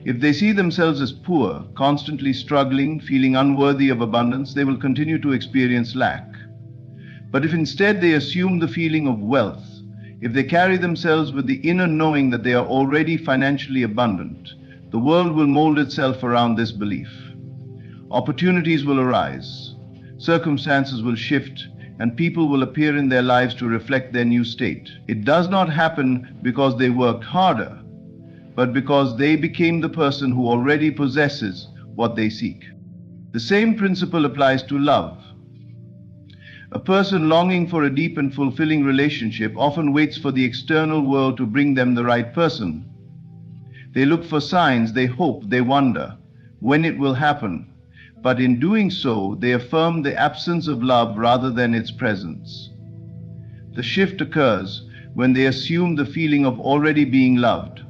If they see themselves as poor, constantly struggling, feeling unworthy of abundance, they will continue to experience lack. But if instead they assume the feeling of wealth, if they carry themselves with the inner knowing that they are already financially abundant, the world will mold itself around this belief. Opportunities will arise, circumstances will shift, and people will appear in their lives to reflect their new state. It does not happen because they worked harder, but because they became the person who already possesses what they seek. The same principle applies to love. A person longing for a deep and fulfilling relationship often waits for the external world to bring them the right person. They look for signs, they hope, they wonder when it will happen. But in doing so, they affirm the absence of love rather than its presence. The shift occurs when they assume the feeling of already being loved.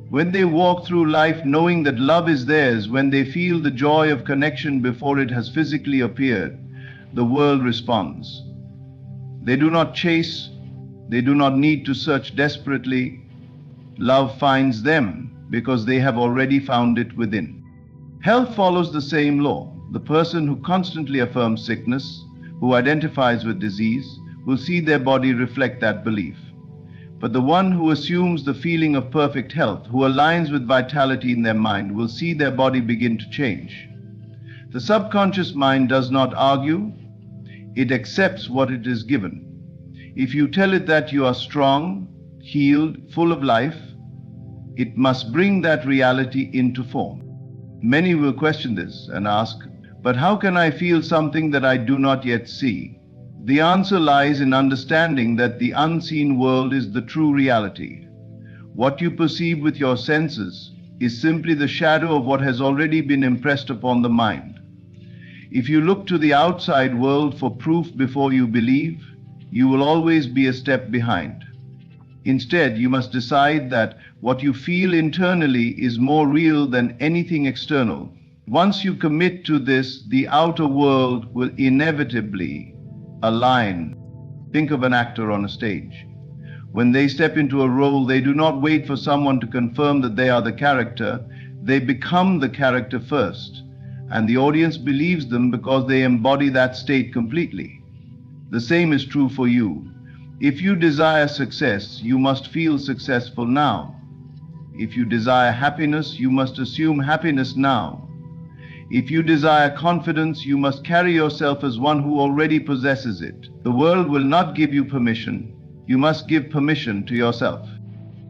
When they walk through life knowing that love is theirs, when they feel the joy of connection before it has physically appeared, the world responds. They do not chase, they do not need to search desperately. Love finds them because they have already found it within. Health follows the same law. The person who constantly affirms sickness, who identifies with disease, will see their body reflect that belief. But the one who assumes the feeling of perfect health, who aligns with vitality in their mind, will see their body begin to change. The subconscious mind does not argue, it accepts what it is given. If you tell it that you are strong, healed, full of life, it must bring that reality into form. Many will question this and ask, But how can I feel something that I do not yet see? The answer lies in understanding that the unseen world is the true reality. What you perceive with your senses is simply the shadow of what has already been impressed upon the mind. If you look to the outside world for proof before you believe, you will always be a step behind. Instead, you must decide that what you feel internally is more real than anything external. Once you commit to this, the outer world will inevitably align. Think of an actor on a stage. When they step into a role, they do not wait for someone to confirm that they are the character. They become the character first, and the audience believes them because they embody that state completely. The same is true for you. If you desire success, you must feel successful now. If you desire happiness, you must assume happiness now. If you desire confidence, you must carry yourself as one who already possesses it. The world will not give you permission. You must give permission to yourself.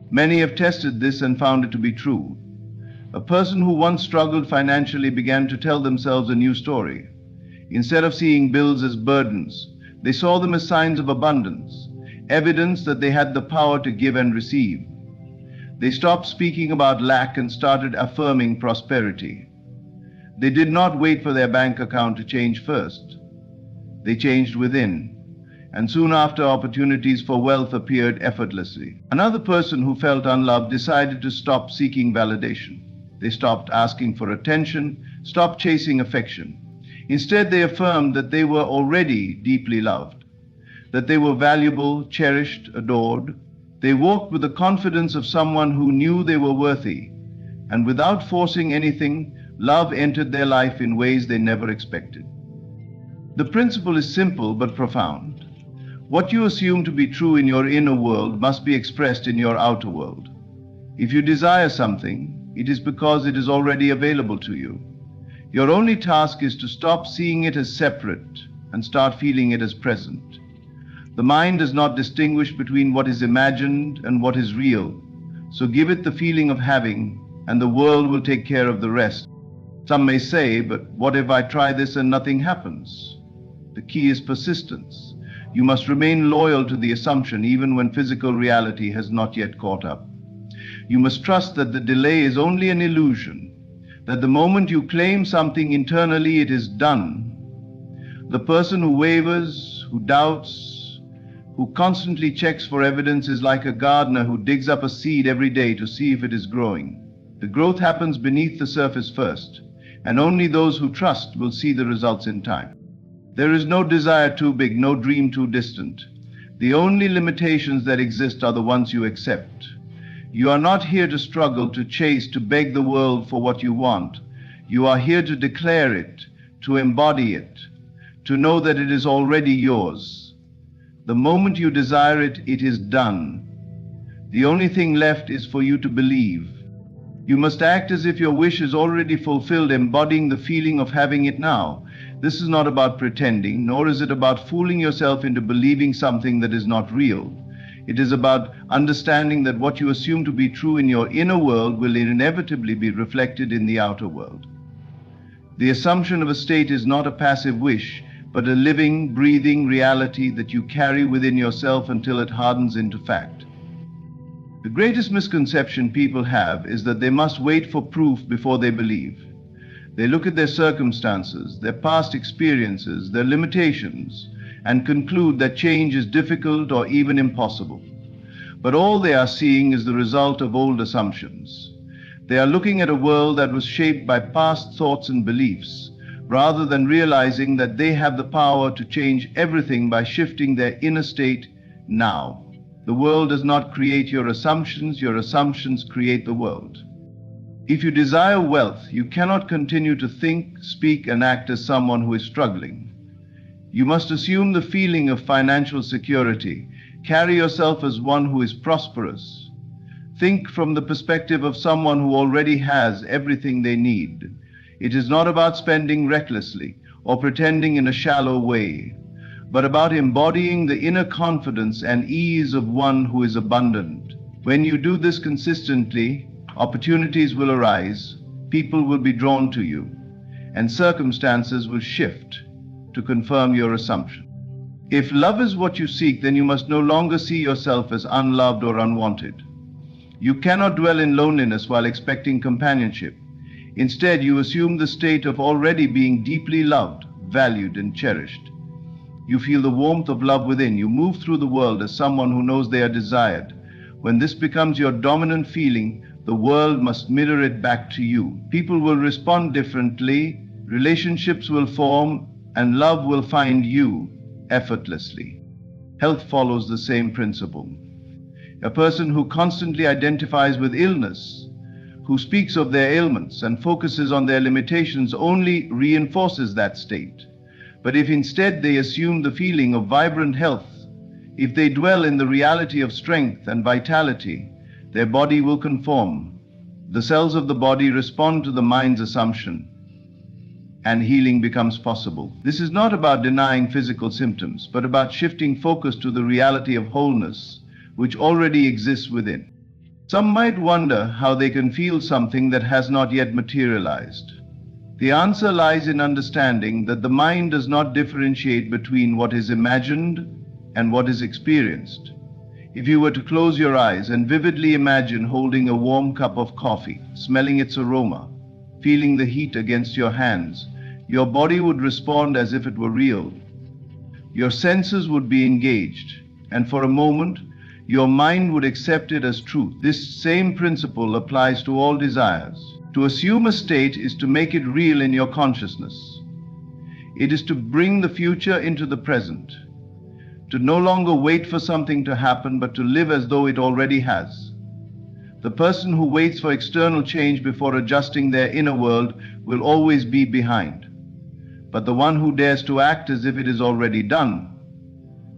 Many have tested this and found it to be true. A person who once struggled financially began to tell themselves a new story. Instead of seeing bills as burdens, they saw them as signs of abundance, evidence that they had the power to give and receive. They stopped speaking about lack and started affirming prosperity. They did not wait for their bank account to change first. They changed within. And soon after, opportunities for wealth appeared effortlessly. Another person who felt unloved decided to stop seeking validation. They stopped asking for attention, stopped chasing affection. Instead, they affirmed that they were already deeply loved, that they were valuable, cherished, adored. They walked with the confidence of someone who knew they were worthy, and without forcing anything, love entered their life in ways they never expected. The principle is simple but profound. What you assume to be true in your inner world must be expressed in your outer world. If you desire something, it is because it is already available to you. Your only task is to stop seeing it as separate and start feeling it as present. The mind does not distinguish between what is imagined and what is real, so give it the feeling of having, and the world will take care of the rest. Some may say, but what if I try this and nothing happens? The key is persistence. You must remain loyal to the assumption even when physical reality has not yet caught up. You must trust that the delay is only an illusion, that the moment you claim something internally, it is done. The person who wavers, who doubts, who constantly checks for evidence is like a gardener who digs up a seed every day to see if it is growing. The growth happens beneath the surface first, and only those who trust will see the results in time. There is no desire too big, no dream too distant. The only limitations that exist are the ones you accept. You are not here to struggle, to chase, to beg the world for what you want. You are here to declare it, to embody it, to know that it is already yours. The moment you desire it, it is done. The only thing left is for you to believe. You must act as if your wish is already fulfilled, embodying the feeling of having it now. This is not about pretending, nor is it about fooling yourself into believing something that is not real. It is about understanding that what you assume to be true in your inner world will inevitably be reflected in the outer world. The assumption of a state is not a passive wish, but a living, breathing reality that you carry within yourself until it hardens into fact. The greatest misconception people have is that they must wait for proof before they believe. They look at their circumstances, their past experiences, their limitations, and conclude that change is difficult or even impossible. But all they are seeing is the result of old assumptions. They are looking at a world that was shaped by past thoughts and beliefs, rather than realizing that they have the power to change everything by shifting their inner state now. The world does not create your assumptions create the world. If you desire wealth, you cannot continue to think, speak, and act as someone who is struggling. You must assume the feeling of financial security. Carry yourself as one who is prosperous. Think from the perspective of someone who already has everything they need. It is not about spending recklessly or pretending in a shallow way, but about embodying the inner confidence and ease of one who is abundant. When you do this consistently, opportunities will arise, people will be drawn to you, and circumstances will shift to confirm your assumption. If love is what you seek, then you must no longer see yourself as unloved or unwanted. You cannot dwell in loneliness while expecting companionship. Instead, you assume the state of already being deeply loved, valued, and cherished. You feel the warmth of love within. You move through the world as someone who knows they are desired. When this becomes your dominant feeling, the world must mirror it back to you. People will respond differently, relationships will form, and love will find you effortlessly. Health follows the same principle. A person who constantly identifies with illness, who speaks of their ailments and focuses on their limitations, only reinforces that state. But if instead they assume the feeling of vibrant health, if they dwell in the reality of strength and vitality, their body will conform. The cells of the body respond to the mind's assumption, and healing becomes possible. This is not about denying physical symptoms, but about shifting focus to the reality of wholeness, which already exists within. Some might wonder how they can feel something that has not yet materialized. The answer lies in understanding that the mind does not differentiate between what is imagined and what is experienced. If you were to close your eyes and vividly imagine holding a warm cup of coffee, smelling its aroma, feeling the heat against your hands, your body would respond as if it were real. Your senses would be engaged, and for a moment, your mind would accept it as truth. This same principle applies to all desires. To assume a state is to make it real in your consciousness. It is to bring the future into the present, to no longer wait for something to happen, but to live as though it already has. The person who waits for external change before adjusting their inner world will always be behind. But the one who dares to act as if it is already done,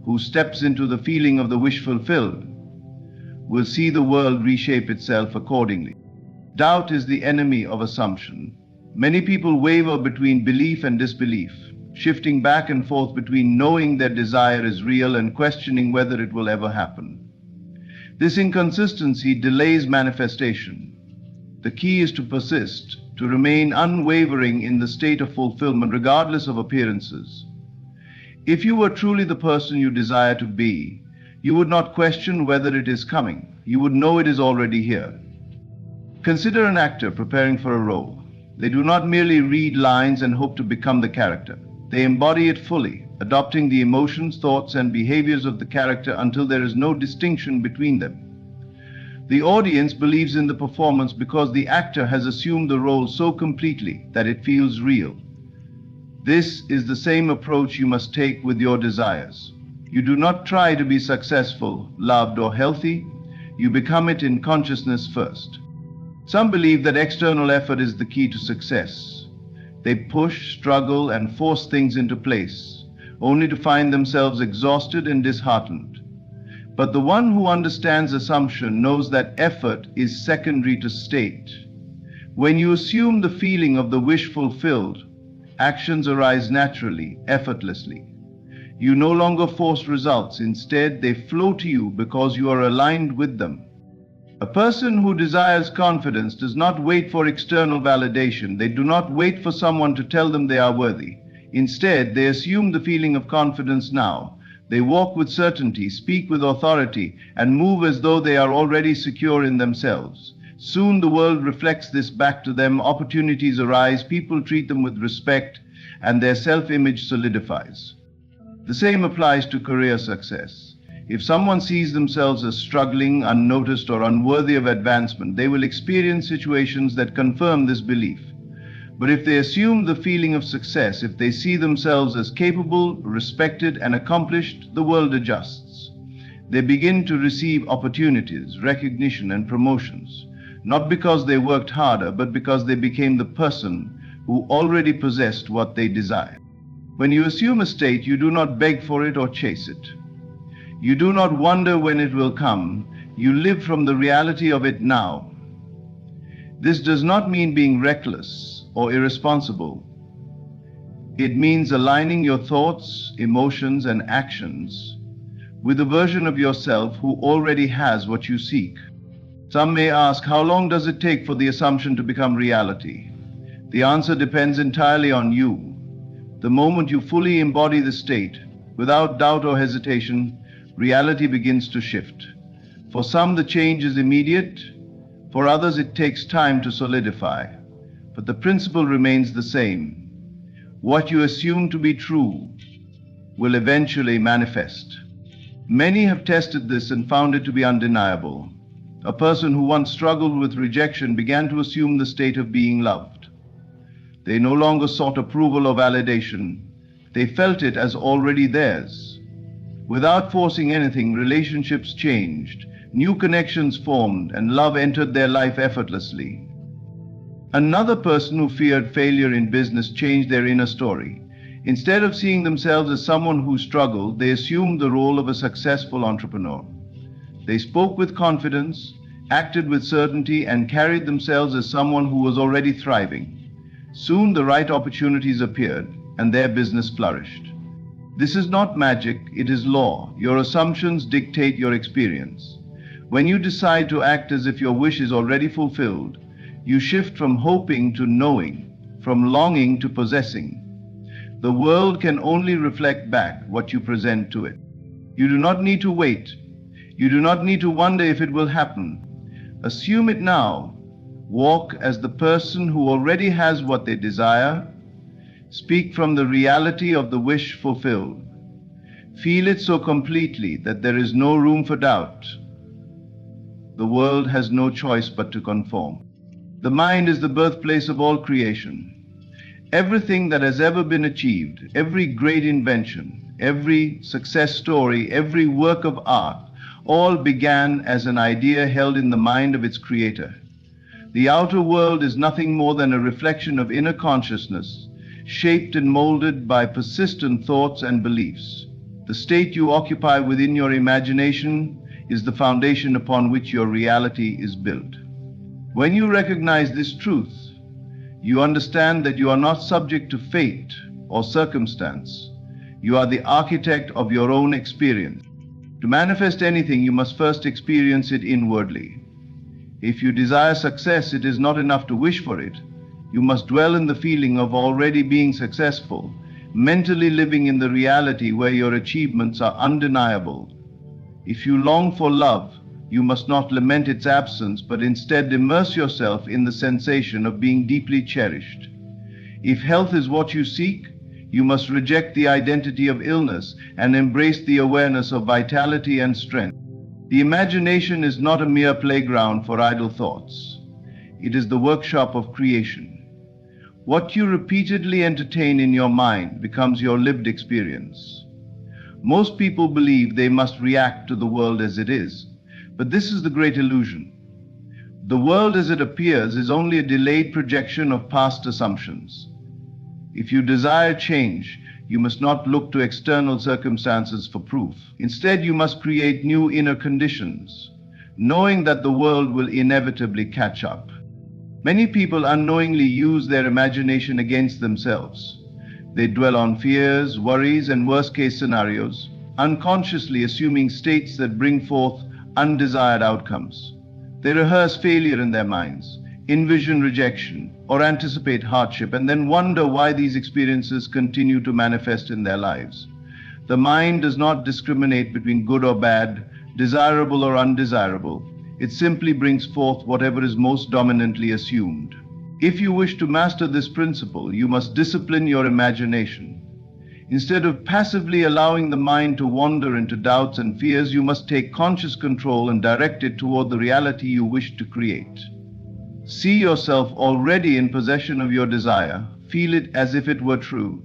who steps into the feeling of the wish fulfilled, will see the world reshape itself accordingly. Doubt is the enemy of assumption. Many people waver between belief and disbelief, shifting back and forth between knowing their desire is real and questioning whether it will ever happen. This inconsistency delays manifestation. The key is to persist, to remain unwavering in the state of fulfillment regardless of appearances. If you were truly the person you desire to be, you would not question whether it is coming. You would know it is already here. Consider an actor preparing for a role. They do not merely read lines and hope to become the character. They embody it fully, adopting the emotions, thoughts, and behaviors of the character until there is no distinction between them. The audience believes in the performance because the actor has assumed the role so completely that it feels real. This is the same approach you must take with your desires. You do not try to be successful, loved, or healthy. You become it in consciousness first. Some believe that external effort is the key to success. They push, struggle, and force things into place, only to find themselves exhausted and disheartened. But the one who understands assumption knows that effort is secondary to state. When you assume the feeling of the wish fulfilled, actions arise naturally, effortlessly. You no longer force results. Instead, they flow to you because you are aligned with them. A person who desires confidence does not wait for external validation. They do not wait for someone to tell them they are worthy. Instead, they assume the feeling of confidence now. They walk with certainty, speak with authority, and move as though they are already secure in themselves. Soon the world reflects this back to them. Opportunities arise, people treat them with respect, and their self-image solidifies. The same applies to career success. If someone sees themselves as struggling, unnoticed, or unworthy of advancement, they will experience situations that confirm this belief. But if they assume the feeling of success, if they see themselves as capable, respected, and accomplished, the world adjusts. They begin to receive opportunities, recognition, and promotions, not because they worked harder, but because they became the person who already possessed what they desired. When you assume a state, you do not beg for it or chase it. You do not wonder when it will come. You live from the reality of it now. This does not mean being reckless or irresponsible. It means aligning your thoughts, emotions, and actions with a version of yourself who already has what you seek. Some may ask, how long does it take for the assumption to become reality? The answer depends entirely on you. The moment you fully embody the state, without doubt or hesitation, reality begins to shift. For some, the change is immediate. For others, it takes time to solidify. But the principle remains the same. What you assume to be true will eventually manifest. Many have tested this and found it to be undeniable. A person who once struggled with rejection began to assume the state of being loved. They no longer sought approval or validation. They felt it as already theirs. Without forcing anything, relationships changed, new connections formed, and love entered their life effortlessly. Another person who feared failure in business changed their inner story. Instead of seeing themselves as someone who struggled, they assumed the role of a successful entrepreneur. They spoke with confidence, acted with certainty, and carried themselves as someone who was already thriving. Soon the right opportunities appeared, and their business flourished. This is not magic, it is law. Your assumptions dictate your experience. When you decide to act as if your wish is already fulfilled, you shift from hoping to knowing, from longing to possessing. The world can only reflect back what you present to it. You do not need to wait. You do not need to wonder if it will happen. Assume it now. Walk as the person who already has what they desire. Speak from the reality of the wish fulfilled. Feel it so completely that there is no room for doubt. The world has no choice but to conform. The mind is the birthplace of all creation. Everything that has ever been achieved, every great invention, every success story, every work of art, all began as an idea held in the mind of its creator. The outer world is nothing more than a reflection of inner consciousness, shaped and molded by persistent thoughts and beliefs. The state you occupy within your imagination is the foundation upon which your reality is built. When you recognize this truth, you understand that you are not subject to fate or circumstance. You are the architect of your own experience. To manifest anything, you must first experience it inwardly. If you desire success, it is not enough to wish for it. You must dwell in the feeling of already being successful, mentally living in the reality where your achievements are undeniable. If you long for love, you must not lament its absence, but instead immerse yourself in the sensation of being deeply cherished. If health is what you seek, you must reject the identity of illness and embrace the awareness of vitality and strength. The imagination is not a mere playground for idle thoughts. It is the workshop of creation. What you repeatedly entertain in your mind becomes your lived experience. Most people believe they must react to the world as it is, but this is the great illusion. The world as it appears is only a delayed projection of past assumptions. If you desire change, you must not look to external circumstances for proof. Instead, you must create new inner conditions, knowing that the world will inevitably catch up. Many people unknowingly use their imagination against themselves. They dwell on fears, worries, and worst-case scenarios, unconsciously assuming states that bring forth undesired outcomes. They rehearse failure in their minds, envision rejection, or anticipate hardship, and then wonder why these experiences continue to manifest in their lives. The mind does not discriminate between good or bad, desirable or undesirable. It simply brings forth whatever is most dominantly assumed. If you wish to master this principle, you must discipline your imagination. Instead of passively allowing the mind to wander into doubts and fears, you must take conscious control and direct it toward the reality you wish to create. See yourself already in possession of your desire. Feel it as if it were true.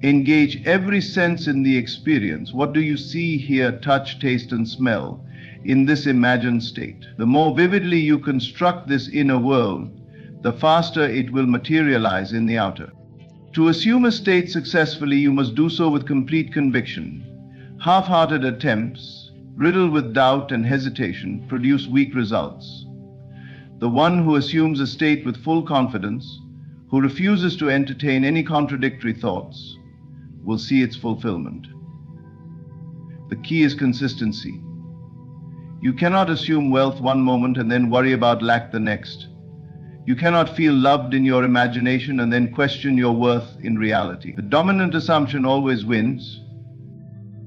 Engage every sense in the experience. What do you see, hear, touch, taste, and smell in this imagined state? The more vividly you construct this inner world, the faster it will materialize in the outer. To assume a state successfully, you must do so with complete conviction. Half-hearted attempts, riddled with doubt and hesitation, produce weak results. The one who assumes a state with full confidence, who refuses to entertain any contradictory thoughts, will see its fulfillment. The key is consistency. You cannot assume wealth one moment and then worry about lack the next. You cannot feel loved in your imagination and then question your worth in reality. The dominant assumption always wins.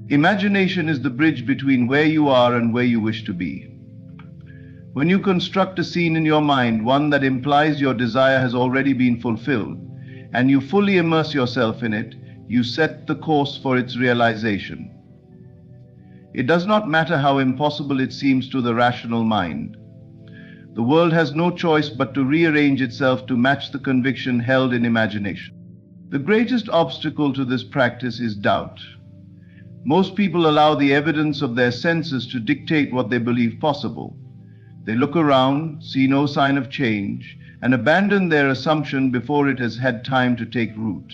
Imagination is the bridge between where you are and where you wish to be. When you construct a scene in your mind, one that implies your desire has already been fulfilled, and you fully immerse yourself in it, you set the course for its realization. It does not matter how impossible it seems to the rational mind. The world has no choice but to rearrange itself to match the conviction held in imagination. The greatest obstacle to this practice is doubt. Most people allow the evidence of their senses to dictate what they believe possible. They look around, see no sign of change, and abandon their assumption before it has had time to take root.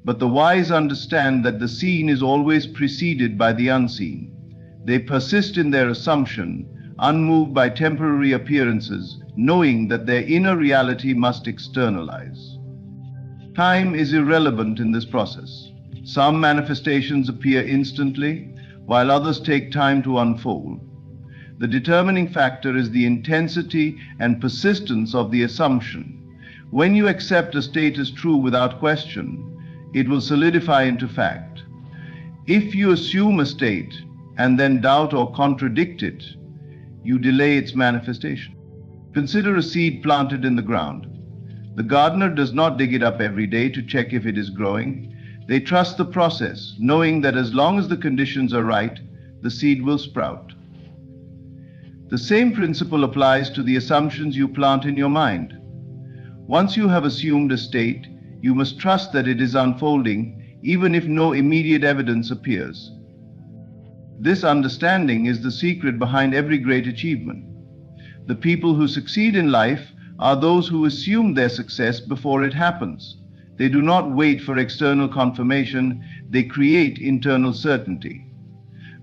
But the wise understand that the seen is always preceded by the unseen. They persist in their assumption, unmoved by temporary appearances, knowing that their inner reality must externalize. Time is irrelevant in this process. Some manifestations appear instantly, while others take time to unfold. The determining factor is the intensity and persistence of the assumption. When you accept a state as true without question, it will solidify into fact. If you assume a state and then doubt or contradict it, you delay its manifestation. Consider a seed planted in the ground. The gardener does not dig it up every day to check if it is growing. They trust the process, knowing that as long as the conditions are right, the seed will sprout. The same principle applies to the assumptions you plant in your mind. Once you have assumed a state, you must trust that it is unfolding, even if no immediate evidence appears. This understanding is the secret behind every great achievement. The people who succeed in life are those who assume their success before it happens. They do not wait for external confirmation, they create internal certainty.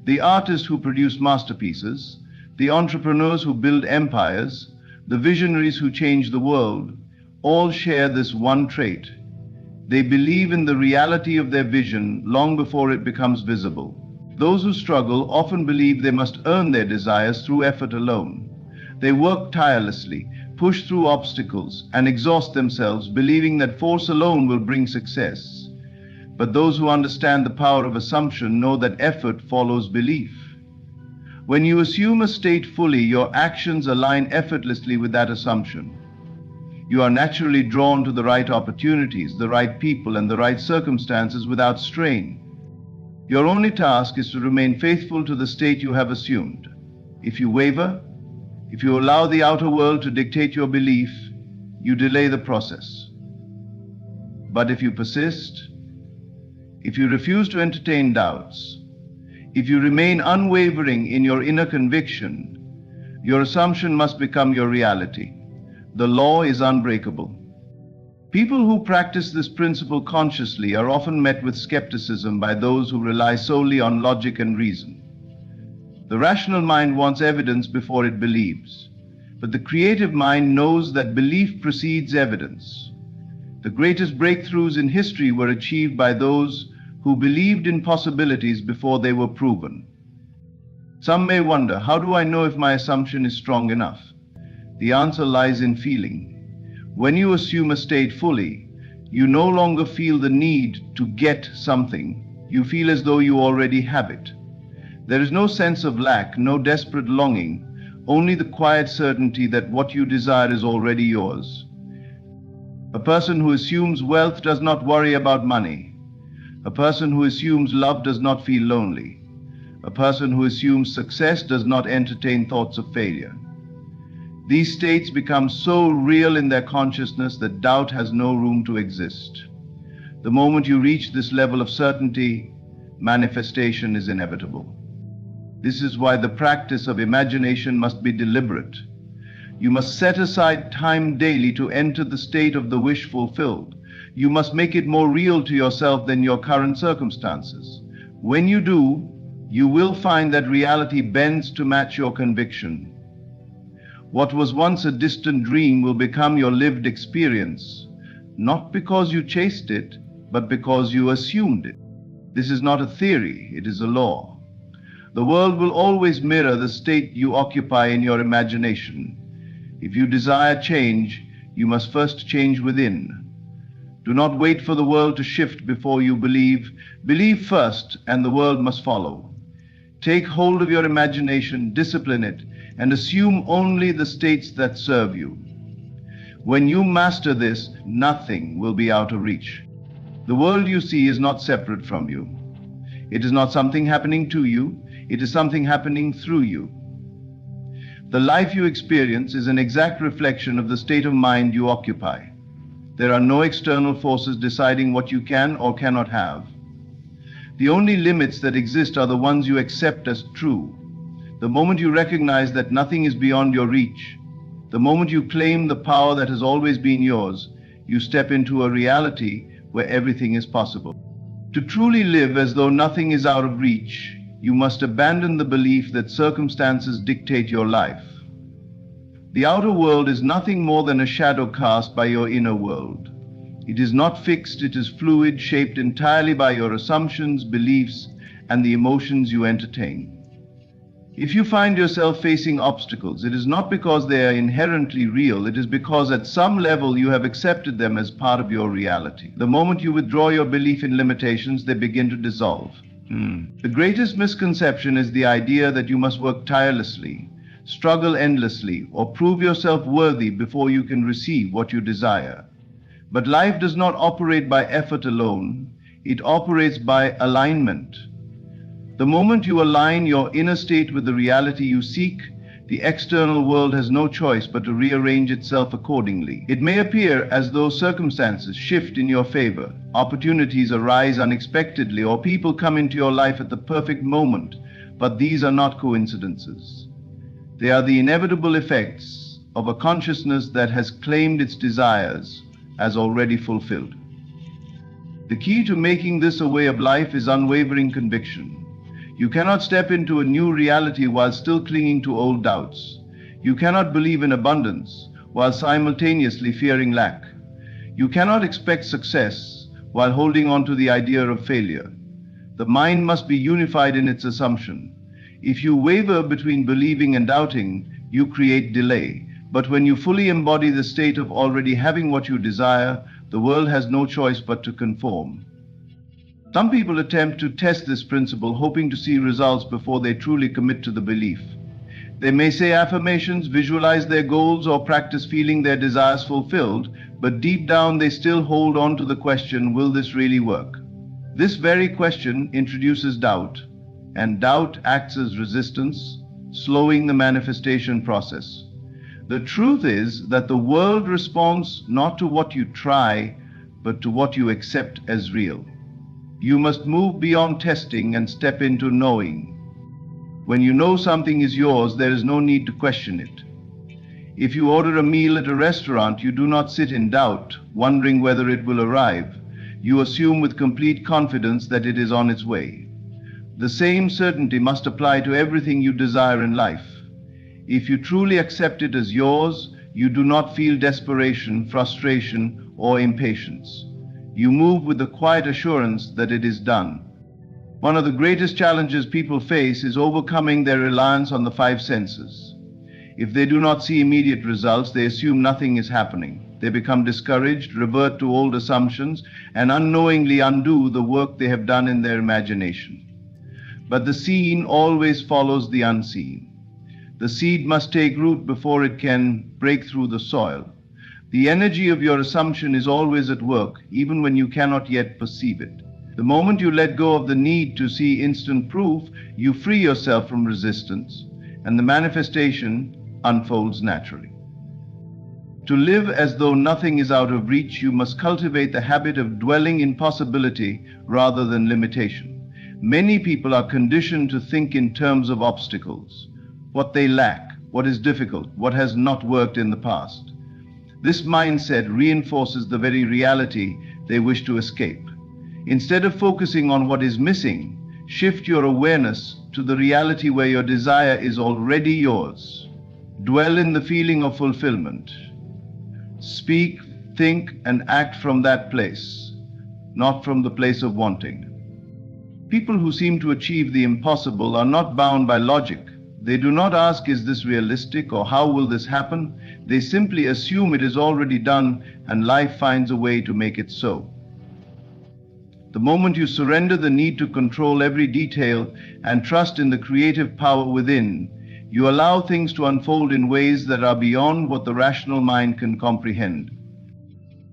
The artists who produce masterpieces, the entrepreneurs who build empires, the visionaries who change the world, all share this one trait. They believe in the reality of their vision long before it becomes visible. Those who struggle often believe they must earn their desires through effort alone. They work tirelessly, push through obstacles, and exhaust themselves, believing that force alone will bring success. But those who understand the power of assumption know that effort follows belief. When you assume a state fully, your actions align effortlessly with that assumption. You are naturally drawn to the right opportunities, the right people, and the right circumstances without strain. Your only task is to remain faithful to the state you have assumed. If you waver, if you allow the outer world to dictate your belief, you delay the process. But if you persist, if you refuse to entertain doubts, if you remain unwavering in your inner conviction, your assumption must become your reality. The law is unbreakable. People who practice this principle consciously are often met with skepticism by those who rely solely on logic and reason. The rational mind wants evidence before it believes, but the creative mind knows that belief precedes evidence. The greatest breakthroughs in history were achieved by those who believed in possibilities before they were proven. Some may wonder, how do I know if my assumption is strong enough? The answer lies in feeling. When you assume a state fully, you no longer feel the need to get something. You feel as though you already have it. There is no sense of lack, no desperate longing, only the quiet certainty that what you desire is already yours. A person who assumes wealth does not worry about money. A person who assumes love does not feel lonely. A person who assumes success does not entertain thoughts of failure. These states become so real in their consciousness that doubt has no room to exist. The moment you reach this level of certainty, manifestation is inevitable. This is why the practice of imagination must be deliberate. You must set aside time daily to enter the state of the wish fulfilled. You must make it more real to yourself than your current circumstances. When you do, you will find that reality bends to match your conviction. What was once a distant dream will become your lived experience, not because you chased it, but because you assumed it. This is not a theory, it is a law. The world will always mirror the state you occupy in your imagination. If you desire change, you must first change within. Do not wait for the world to shift before you believe. Believe first, and the world must follow. Take hold of your imagination, discipline it, and assume only the states that serve you. When you master this, nothing will be out of reach. The world you see is not separate from you. It is not something happening to you, it is something happening through you. The life you experience is an exact reflection of the state of mind you occupy. There are no external forces deciding what you can or cannot have. The only limits that exist are the ones you accept as true. The moment you recognize that nothing is beyond your reach, the moment you claim the power that has always been yours, you step into a reality where everything is possible. To truly live as though nothing is out of reach, you must abandon the belief that circumstances dictate your life. The outer world is nothing more than a shadow cast by your inner world. It is not fixed, it is fluid, shaped entirely by your assumptions, beliefs, and the emotions you entertain. If you find yourself facing obstacles, it is not because they are inherently real, it is because at some level you have accepted them as part of your reality. The moment you withdraw your belief in limitations, they begin to dissolve. The greatest misconception is the idea that you must work tirelessly, struggle endlessly, or prove yourself worthy before you can receive what you desire. But life does not operate by effort alone, it operates by alignment. The moment you align your inner state with the reality you seek, the external world has no choice but to rearrange itself accordingly. It may appear as though circumstances shift in your favor, opportunities arise unexpectedly, or people come into your life at the perfect moment, but these are not coincidences. They are the inevitable effects of a consciousness that has claimed its desires as already fulfilled. The key to making this a way of life is unwavering conviction. You cannot step into a new reality while still clinging to old doubts. You cannot believe in abundance while simultaneously fearing lack. You cannot expect success while holding on to the idea of failure. The mind must be unified in its assumption. If you waver between believing and doubting, you create delay. But when you fully embody the state of already having what you desire, the world has no choice but to conform. Some people attempt to test this principle, hoping to see results before they truly commit to the belief. They may say affirmations, visualize their goals, or practice feeling their desires fulfilled, but deep down they still hold on to the question, will this really work? This very question introduces doubt, and doubt acts as resistance, slowing the manifestation process. The truth is that the world responds not to what you try, but to what you accept as real. You must move beyond testing and step into knowing. When you know something is yours, there is no need to question it. If you order a meal at a restaurant, you do not sit in doubt, wondering whether it will arrive. You assume with complete confidence that it is on its way. The same certainty must apply to everything you desire in life. If you truly accept it as yours, you do not feel desperation, frustration, or impatience. You move with the quiet assurance that it is done. One of the greatest challenges people face is overcoming their reliance on the five senses. If they do not see immediate results, they assume nothing is happening. They become discouraged, revert to old assumptions, and unknowingly undo the work they have done in their imagination. But the seen always follows the unseen. The seed must take root before it can break through the soil. The energy of your assumption is always at work, even when you cannot yet perceive it. The moment you let go of the need to see instant proof, you free yourself from resistance, and the manifestation unfolds naturally. To live as though nothing is out of reach, you must cultivate the habit of dwelling in possibility rather than limitation. Many people are conditioned to think in terms of obstacles, what they lack, what is difficult, what has not worked in the past. This mindset reinforces the very reality they wish to escape. Instead of focusing on what is missing, shift your awareness to the reality where your desire is already yours. Dwell in the feeling of fulfillment. Speak, think, and act from that place, not from the place of wanting. People who seem to achieve the impossible are not bound by logic, They do not ask, is this realistic, or how will this happen? They simply assume it is already done, and life finds a way to make it so. The moment you surrender the need to control every detail and trust in the creative power within, you allow things to unfold in ways that are beyond what the rational mind can comprehend.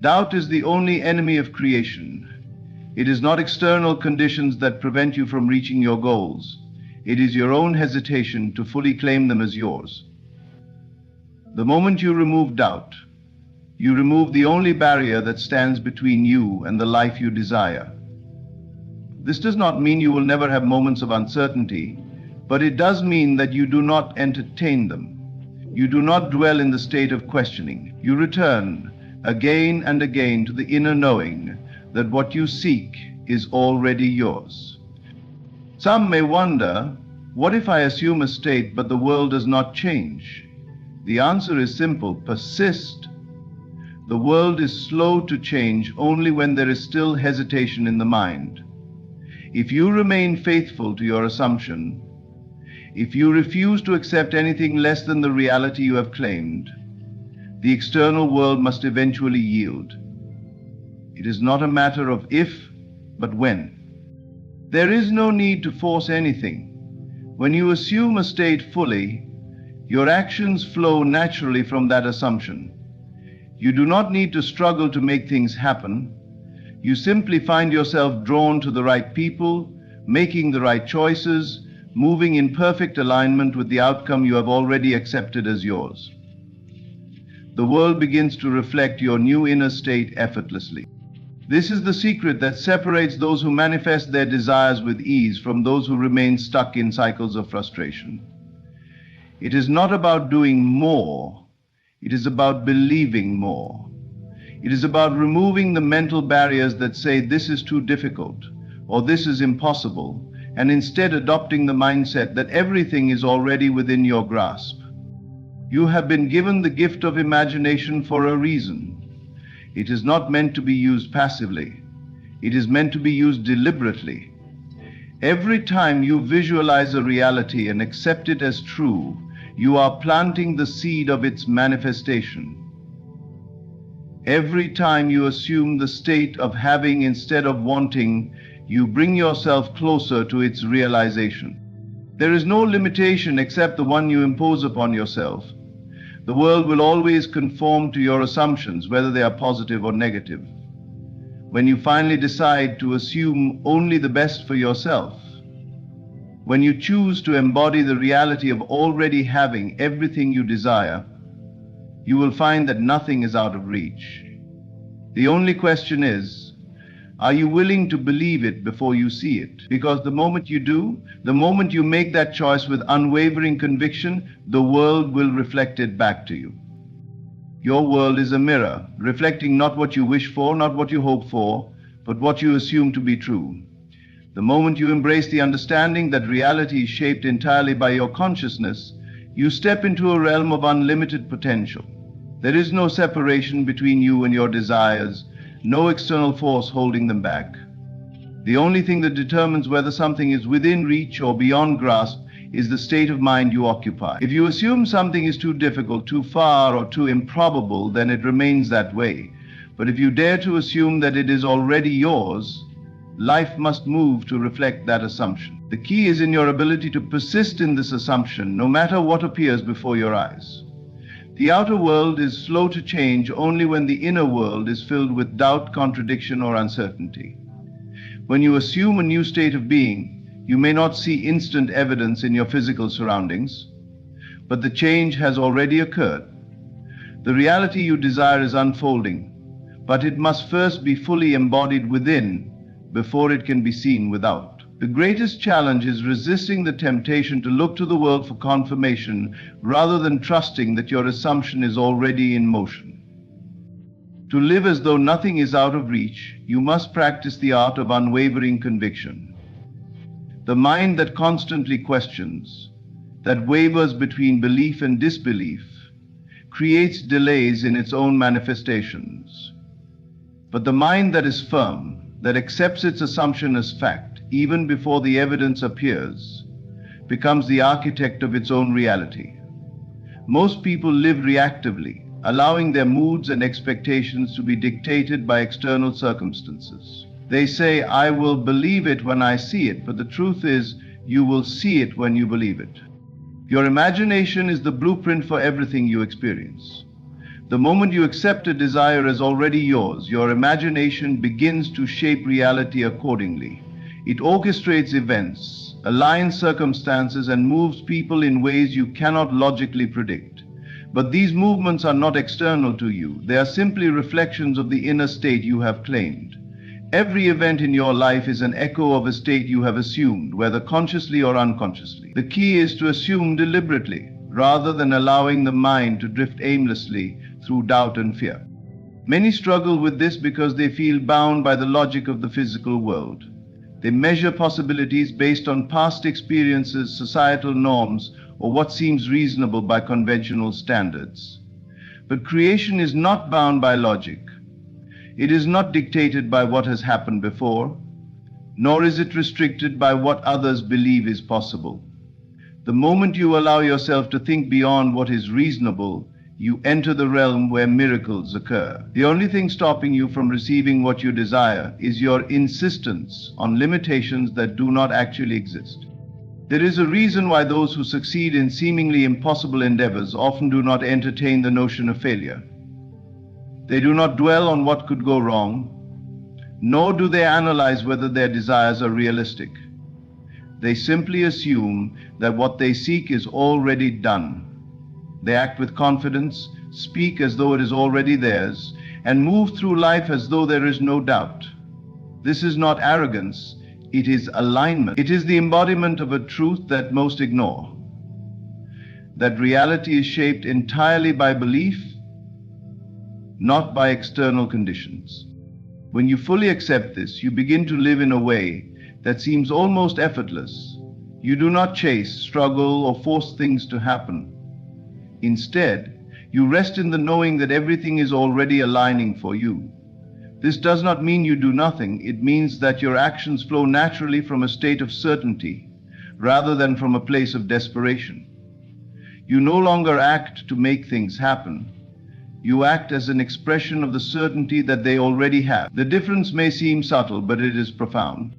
Doubt is the only enemy of creation. It is not external conditions that prevent you from reaching your goals. It is your own hesitation to fully claim them as yours. The moment you remove doubt, you remove the only barrier that stands between you and the life you desire. This does not mean you will never have moments of uncertainty, but it does mean that you do not entertain them. You do not dwell in the state of questioning. You return again and again to the inner knowing that what you seek is already yours. Some may wonder, what if I assume a state but the world does not change? The answer is simple: persist. The world is slow to change only when there is still hesitation in the mind. If you remain faithful to your assumption, if you refuse to accept anything less than the reality you have claimed, the external world must eventually yield. It is not a matter of if, but when. There is no need to force anything. When you assume a state fully, your actions flow naturally from that assumption. You do not need to struggle to make things happen. You simply find yourself drawn to the right people, making the right choices, moving in perfect alignment with the outcome you have already accepted as yours. The world begins to reflect your new inner state effortlessly. This is the secret that separates those who manifest their desires with ease from those who remain stuck in cycles of frustration. It is not about doing more, it is about believing more. It is about removing the mental barriers that say this is too difficult or this is impossible, and instead adopting the mindset that everything is already within your grasp. You have been given the gift of imagination for a reason. It is not meant to be used passively. It is meant to be used deliberately. Every time you visualize a reality and accept it as true, you are planting the seed of its manifestation. Every time you assume the state of having instead of wanting, you bring yourself closer to its realization. There is no limitation except the one you impose upon yourself. The world will always conform to your assumptions, whether they are positive or negative. When you finally decide to assume only the best for yourself, when you choose to embody the reality of already having everything you desire, you will find that nothing is out of reach. The only question is, are you willing to believe it before you see it? Because the moment you do, the moment you make that choice with unwavering conviction, the world will reflect it back to you. Your world is a mirror, reflecting not what you wish for, not what you hope for, but what you assume to be true. The moment you embrace the understanding that reality is shaped entirely by your consciousness, you step into a realm of unlimited potential. There is no separation between you and your desires, no external force holding them back. The only thing that determines whether something is within reach or beyond grasp is the state of mind you occupy. If you assume something is too difficult, too far, or too improbable, then it remains that way. But if you dare to assume that it is already yours, life must move to reflect that assumption. The key is in your ability to persist in this assumption, no matter what appears before your eyes. The outer world is slow to change only when the inner world is filled with doubt, contradiction, or uncertainty. When you assume a new state of being, you may not see instant evidence in your physical surroundings, but the change has already occurred. The reality you desire is unfolding, but it must first be fully embodied within before it can be seen without. The greatest challenge is resisting the temptation to look to the world for confirmation rather than trusting that your assumption is already in motion. To live as though nothing is out of reach, you must practice the art of unwavering conviction. The mind that constantly questions, that wavers between belief and disbelief, creates delays in its own manifestations. But the mind that is firm, that accepts its assumption as fact, even before the evidence appears, becomes the architect of its own reality. Most people live reactively, allowing their moods and expectations to be dictated by external circumstances. They say, "I will believe it when I see it," but the truth is, you will see it when you believe it. Your imagination is the blueprint for everything you experience. The moment you accept a desire as already yours, your imagination begins to shape reality accordingly. It orchestrates events, aligns circumstances, and moves people in ways you cannot logically predict. But these movements are not external to you. They are simply reflections of the inner state you have claimed. Every event in your life is an echo of a state you have assumed, whether consciously or unconsciously. The key is to assume deliberately, rather than allowing the mind to drift aimlessly through doubt and fear. Many struggle with this because they feel bound by the logic of the physical world. They measure possibilities based on past experiences, societal norms, or what seems reasonable by conventional standards. But creation is not bound by logic. It is not dictated by what has happened before, nor is it restricted by what others believe is possible. The moment you allow yourself to think beyond what is reasonable, you enter the realm where miracles occur. The only thing stopping you from receiving what you desire is your insistence on limitations that do not actually exist. There is a reason why those who succeed in seemingly impossible endeavors often do not entertain the notion of failure. They do not dwell on what could go wrong, nor do they analyze whether their desires are realistic. They simply assume that what they seek is already done. They act with confidence, speak as though it is already theirs, and move through life as though there is no doubt. This is not arrogance, it is alignment. It is the embodiment of a truth that most ignore, that reality is shaped entirely by belief, not by external conditions. When you fully accept this, you begin to live in a way that seems almost effortless. You do not chase, struggle, or force things to happen. Instead, you rest in the knowing that everything is already aligning for you. This does not mean you do nothing. It means that your actions flow naturally from a state of certainty, rather than from a place of desperation. You no longer act to make things happen. You act as an expression of the certainty that they already have. The difference may seem subtle, but it is profound.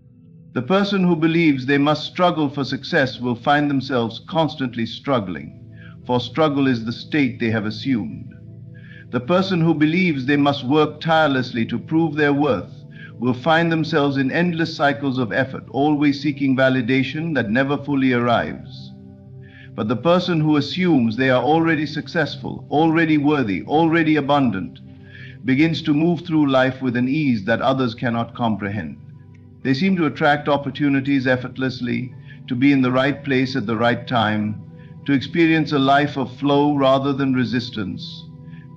The person who believes they must struggle for success will find themselves constantly struggling, for struggle is the state they have assumed. The person who believes they must work tirelessly to prove their worth will find themselves in endless cycles of effort, always seeking validation that never fully arrives. But the person who assumes they are already successful, already worthy, already abundant, begins to move through life with an ease that others cannot comprehend. They seem to attract opportunities effortlessly, to be in the right place at the right time, to experience a life of flow rather than resistance.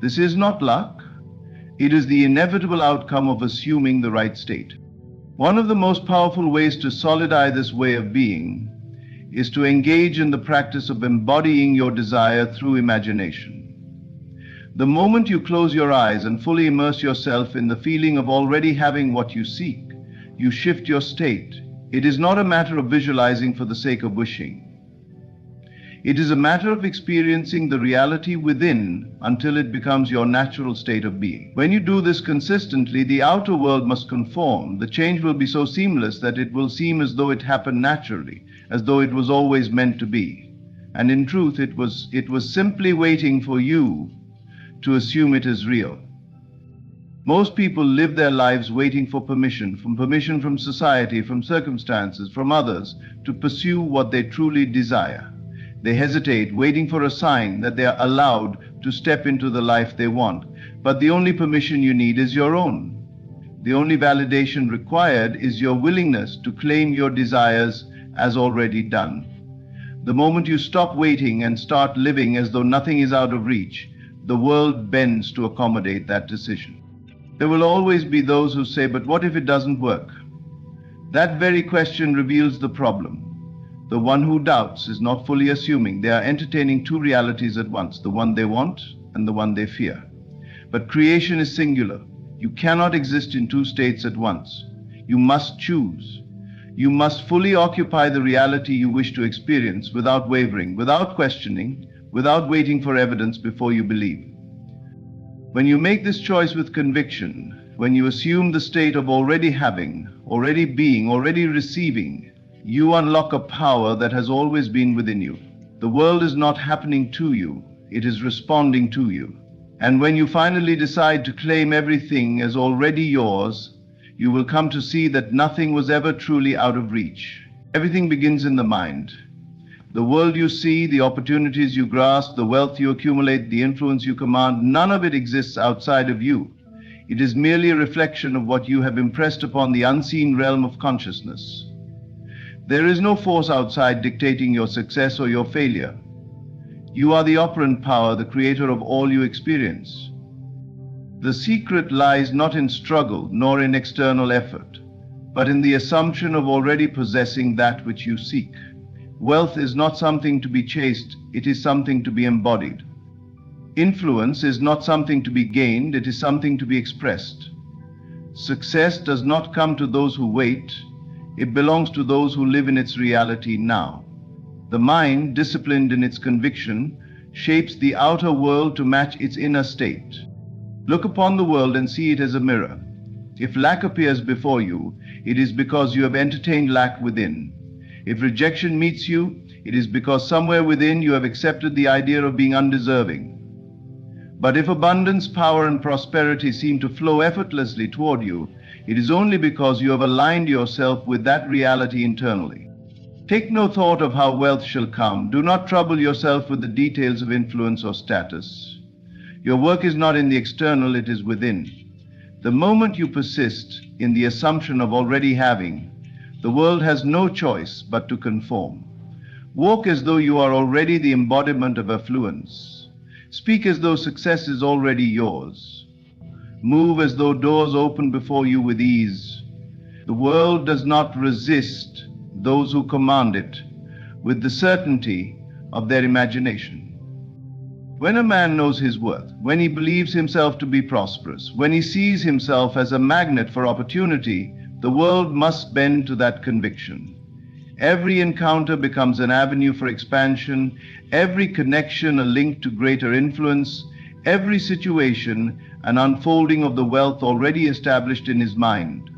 This is not luck. It is the inevitable outcome of assuming the right state. One of the most powerful ways to solidify this way of being is to engage in the practice of embodying your desire through imagination. The moment you close your eyes and fully immerse yourself in the feeling of already having what you seek, you shift your state. It is not a matter of visualizing for the sake of wishing. It is a matter of experiencing the reality within until it becomes your natural state of being. When you do this consistently, the outer world must conform. The change will be so seamless that it will seem as though it happened naturally, as though it was always meant to be. And in truth, it was simply waiting for you to assume it is real. Most people live their lives waiting for permission from society, from circumstances, from others, to pursue what they truly desire. They hesitate, waiting for a sign that they are allowed to step into the life they want. But the only permission you need is your own. The only validation required is your willingness to claim your desires as already done. The moment you stop waiting and start living as though nothing is out of reach, the world bends to accommodate that decision. There will always be those who say, "But what if it doesn't work?" That very question reveals the problem. The one who doubts is not fully assuming. They are entertaining two realities at once, the one they want and the one they fear. But creation is singular. You cannot exist in two states at once. You must choose. You must fully occupy the reality you wish to experience without wavering, without questioning, without waiting for evidence before you believe. When you make this choice with conviction, when you assume the state of already having, already being, already receiving, you unlock a power that has always been within you. The world is not happening to you, it is responding to you. And when you finally decide to claim everything as already yours, you will come to see that nothing was ever truly out of reach. Everything begins in the mind. The world you see, the opportunities you grasp, the wealth you accumulate, the influence you command, none of it exists outside of you. It is merely a reflection of what you have impressed upon the unseen realm of consciousness. There is no force outside dictating your success or your failure. You are the operant power, the creator of all you experience. The secret lies not in struggle nor in external effort, but in the assumption of already possessing that which you seek. Wealth is not something to be chased, it is something to be embodied. Influence is not something to be gained, it is something to be expressed. Success does not come to those who wait, it belongs to those who live in its reality now. The mind, disciplined in its conviction, shapes the outer world to match its inner state. Look upon the world and see it as a mirror. If lack appears before you, it is because you have entertained lack within. If rejection meets you, it is because somewhere within you have accepted the idea of being undeserving. But if abundance, power, and prosperity seem to flow effortlessly toward you, it is only because you have aligned yourself with that reality internally. Take no thought of how wealth shall come. Do not trouble yourself with the details of influence or status. Your work is not in the external, it is within. The moment you persist in the assumption of already having, the world has no choice but to conform. Walk as though you are already the embodiment of affluence. Speak as though success is already yours. Move as though doors open before you with ease. The world does not resist those who command it with the certainty of their imagination. When a man knows his worth, when he believes himself to be prosperous, when he sees himself as a magnet for opportunity, the world must bend to that conviction. Every encounter becomes an avenue for expansion, every connection a link to greater influence, every situation an unfolding of the wealth already established in his mind.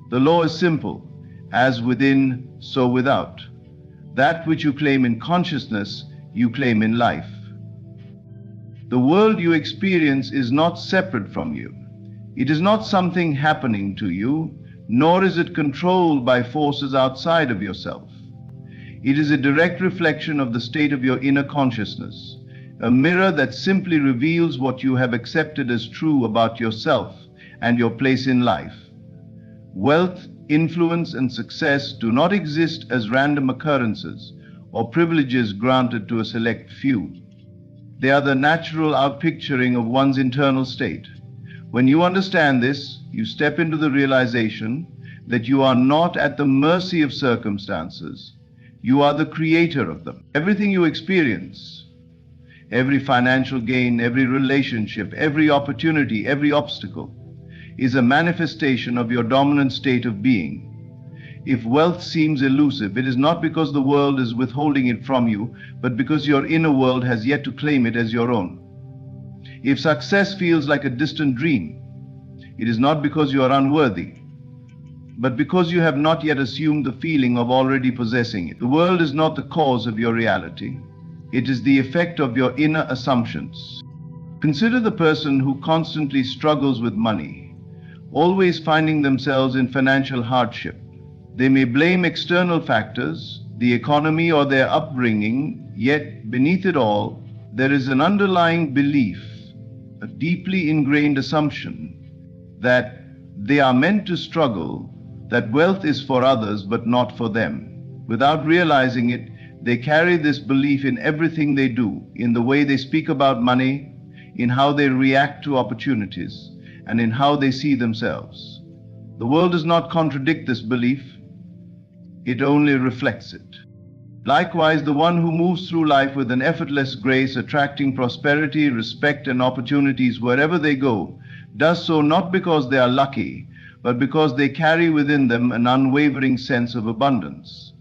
The law is simple: as within, so without. That which you claim in consciousness, you claim in life. The world you experience is not separate from you. It is not something happening to you, nor is it controlled by forces outside of yourself. It is a direct reflection of the state of your inner consciousness, a mirror that simply reveals what you have accepted as true about yourself and your place in life. Wealth, influence, and success do not exist as random occurrences or privileges granted to a select few. They are the natural outpicturing of one's internal state. When you understand this, you step into the realization that you are not at the mercy of circumstances. You are the creator of them. Everything you experience, every financial gain, every relationship, every opportunity, every obstacle, is a manifestation of your dominant state of being. If wealth seems elusive, it is not because the world is withholding it from you, but because your inner world has yet to claim it as your own. If success feels like a distant dream, it is not because you are unworthy, but because you have not yet assumed the feeling of already possessing it. The world is not the cause of your reality. It is the effect of your inner assumptions. Consider the person who constantly struggles with money, always finding themselves in financial hardship. They may blame external factors, the economy, or their upbringing, yet beneath it all, there is an underlying belief, a deeply ingrained assumption that they are meant to struggle, that wealth is for others but not for them. Without realizing it, they carry this belief in everything they do, in the way they speak about money, in how they react to opportunities, and in how they see themselves. The world does not contradict this belief, it only reflects it. Likewise, the one who moves through life with an effortless grace, attracting prosperity, respect, and opportunities wherever they go, does so not because they are lucky, but because they carry within them an unwavering sense of abundance.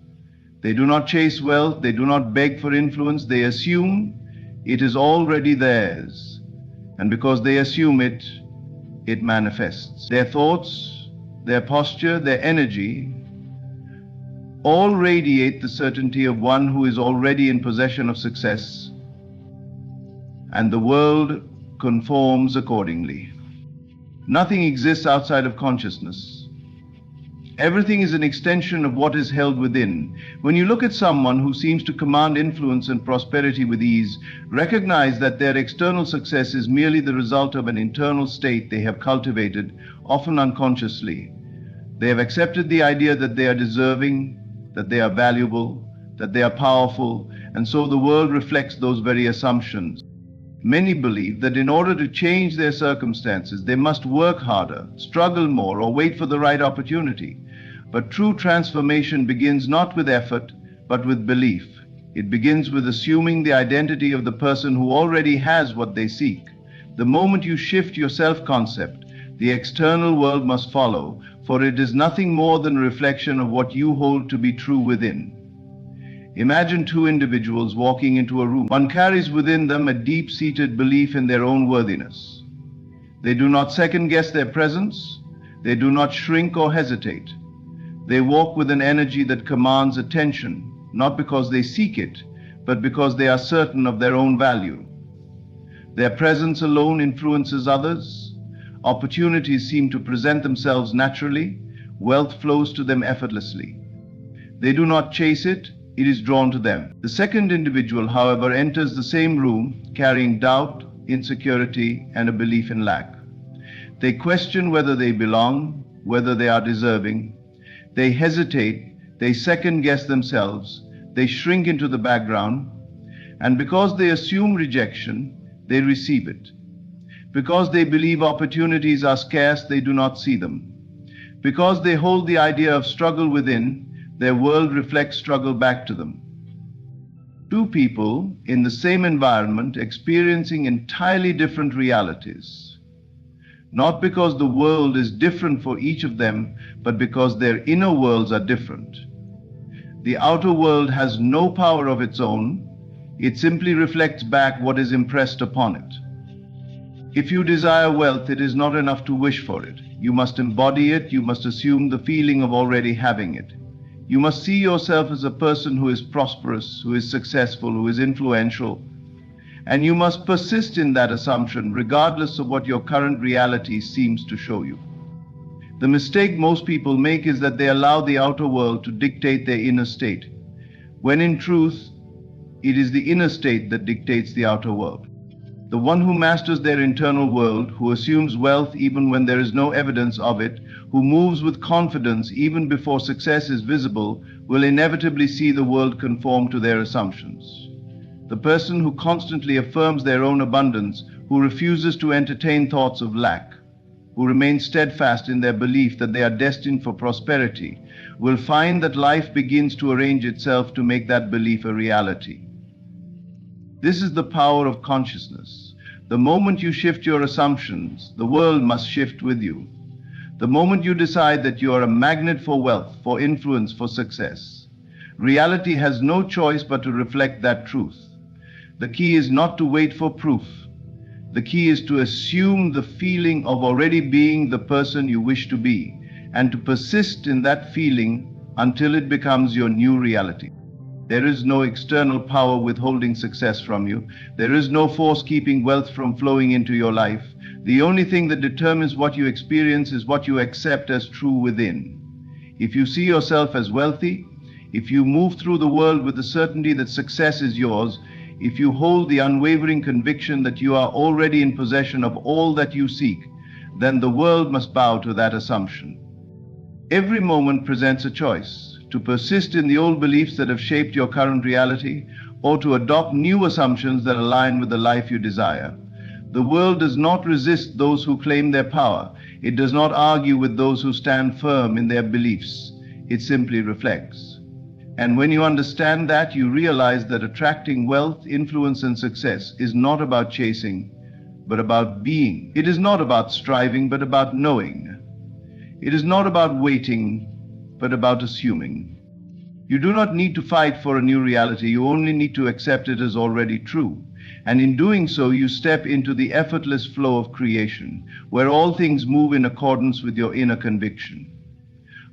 They do not chase wealth, they do not beg for influence, they assume it is already theirs. And because they assume it, it manifests. Their thoughts, their posture, their energy, all radiate the certainty of one who is already in possession of success, and the world conforms accordingly. Nothing exists outside of consciousness. Everything is an extension of what is held within. When you look at someone who seems to command influence and prosperity with ease, recognize that their external success is merely the result of an internal state they have cultivated, often unconsciously. They have accepted the idea that they are deserving, that they are valuable, that they are powerful, and so the world reflects those very assumptions. Many believe that in order to change their circumstances, they must work harder, struggle more, or wait for the right opportunity. But true transformation begins not with effort, but with belief. It begins with assuming the identity of the person who already has what they seek. The moment you shift your self-concept, the external world must follow, for it is nothing more than a reflection of what you hold to be true within. Imagine two individuals walking into a room. One carries within them a deep-seated belief in their own worthiness. They do not second-guess their presence. They do not shrink or hesitate. They walk with an energy that commands attention, not because they seek it, but because they are certain of their own value. Their presence alone influences others. Opportunities seem to present themselves naturally. Wealth flows to them effortlessly. They do not chase it. It is drawn to them. The second individual, however, enters the same room carrying doubt, insecurity, and a belief in lack. They question whether they belong, whether they are deserving. They hesitate, they second-guess themselves, they shrink into the background, and because they assume rejection, they receive it. Because they believe opportunities are scarce, they do not see them. Because they hold the idea of struggle within, their world reflects struggle back to them. Two people in the same environment experiencing entirely different realities. Not because the world is different for each of them, but because their inner worlds are different. The outer world has no power of its own. It simply reflects back what is impressed upon it. If you desire wealth, it is not enough to wish for it. You must embody it. You must assume the feeling of already having it. You must see yourself as a person who is prosperous, who is successful, who is influential, and you must persist in that assumption regardless of what your current reality seems to show you. The mistake most people make is that they allow the outer world to dictate their inner state, when in truth, it is the inner state that dictates the outer world. The one who masters their internal world, who assumes wealth even when there is no evidence of it, who moves with confidence even before success is visible, will inevitably see the world conform to their assumptions. The person who constantly affirms their own abundance, who refuses to entertain thoughts of lack, who remains steadfast in their belief that they are destined for prosperity, will find that life begins to arrange itself to make that belief a reality. This is the power of consciousness. The moment you shift your assumptions, the world must shift with you. The moment you decide that you are a magnet for wealth, for influence, for success, reality has no choice but to reflect that truth. The key is not to wait for proof. The key is to assume the feeling of already being the person you wish to be, and to persist in that feeling until it becomes your new reality. There is no external power withholding success from you. There is no force keeping wealth from flowing into your life. The only thing that determines what you experience is what you accept as true within. If you see yourself as wealthy, if you move through the world with the certainty that success is yours, if you hold the unwavering conviction that you are already in possession of all that you seek, then the world must bow to that assumption. Every moment presents a choice: to persist in the old beliefs that have shaped your current reality, or to adopt new assumptions that align with the life you desire. The world does not resist those who claim their power. It does not argue with those who stand firm in their beliefs. It simply reflects. And when you understand that, you realize that attracting wealth, influence, and success is not about chasing, but about being. It is not about striving, but about knowing. It is not about waiting, but about assuming. You do not need to fight for a new reality, you only need to accept it as already true. And in doing so, you step into the effortless flow of creation, where all things move in accordance with your inner conviction.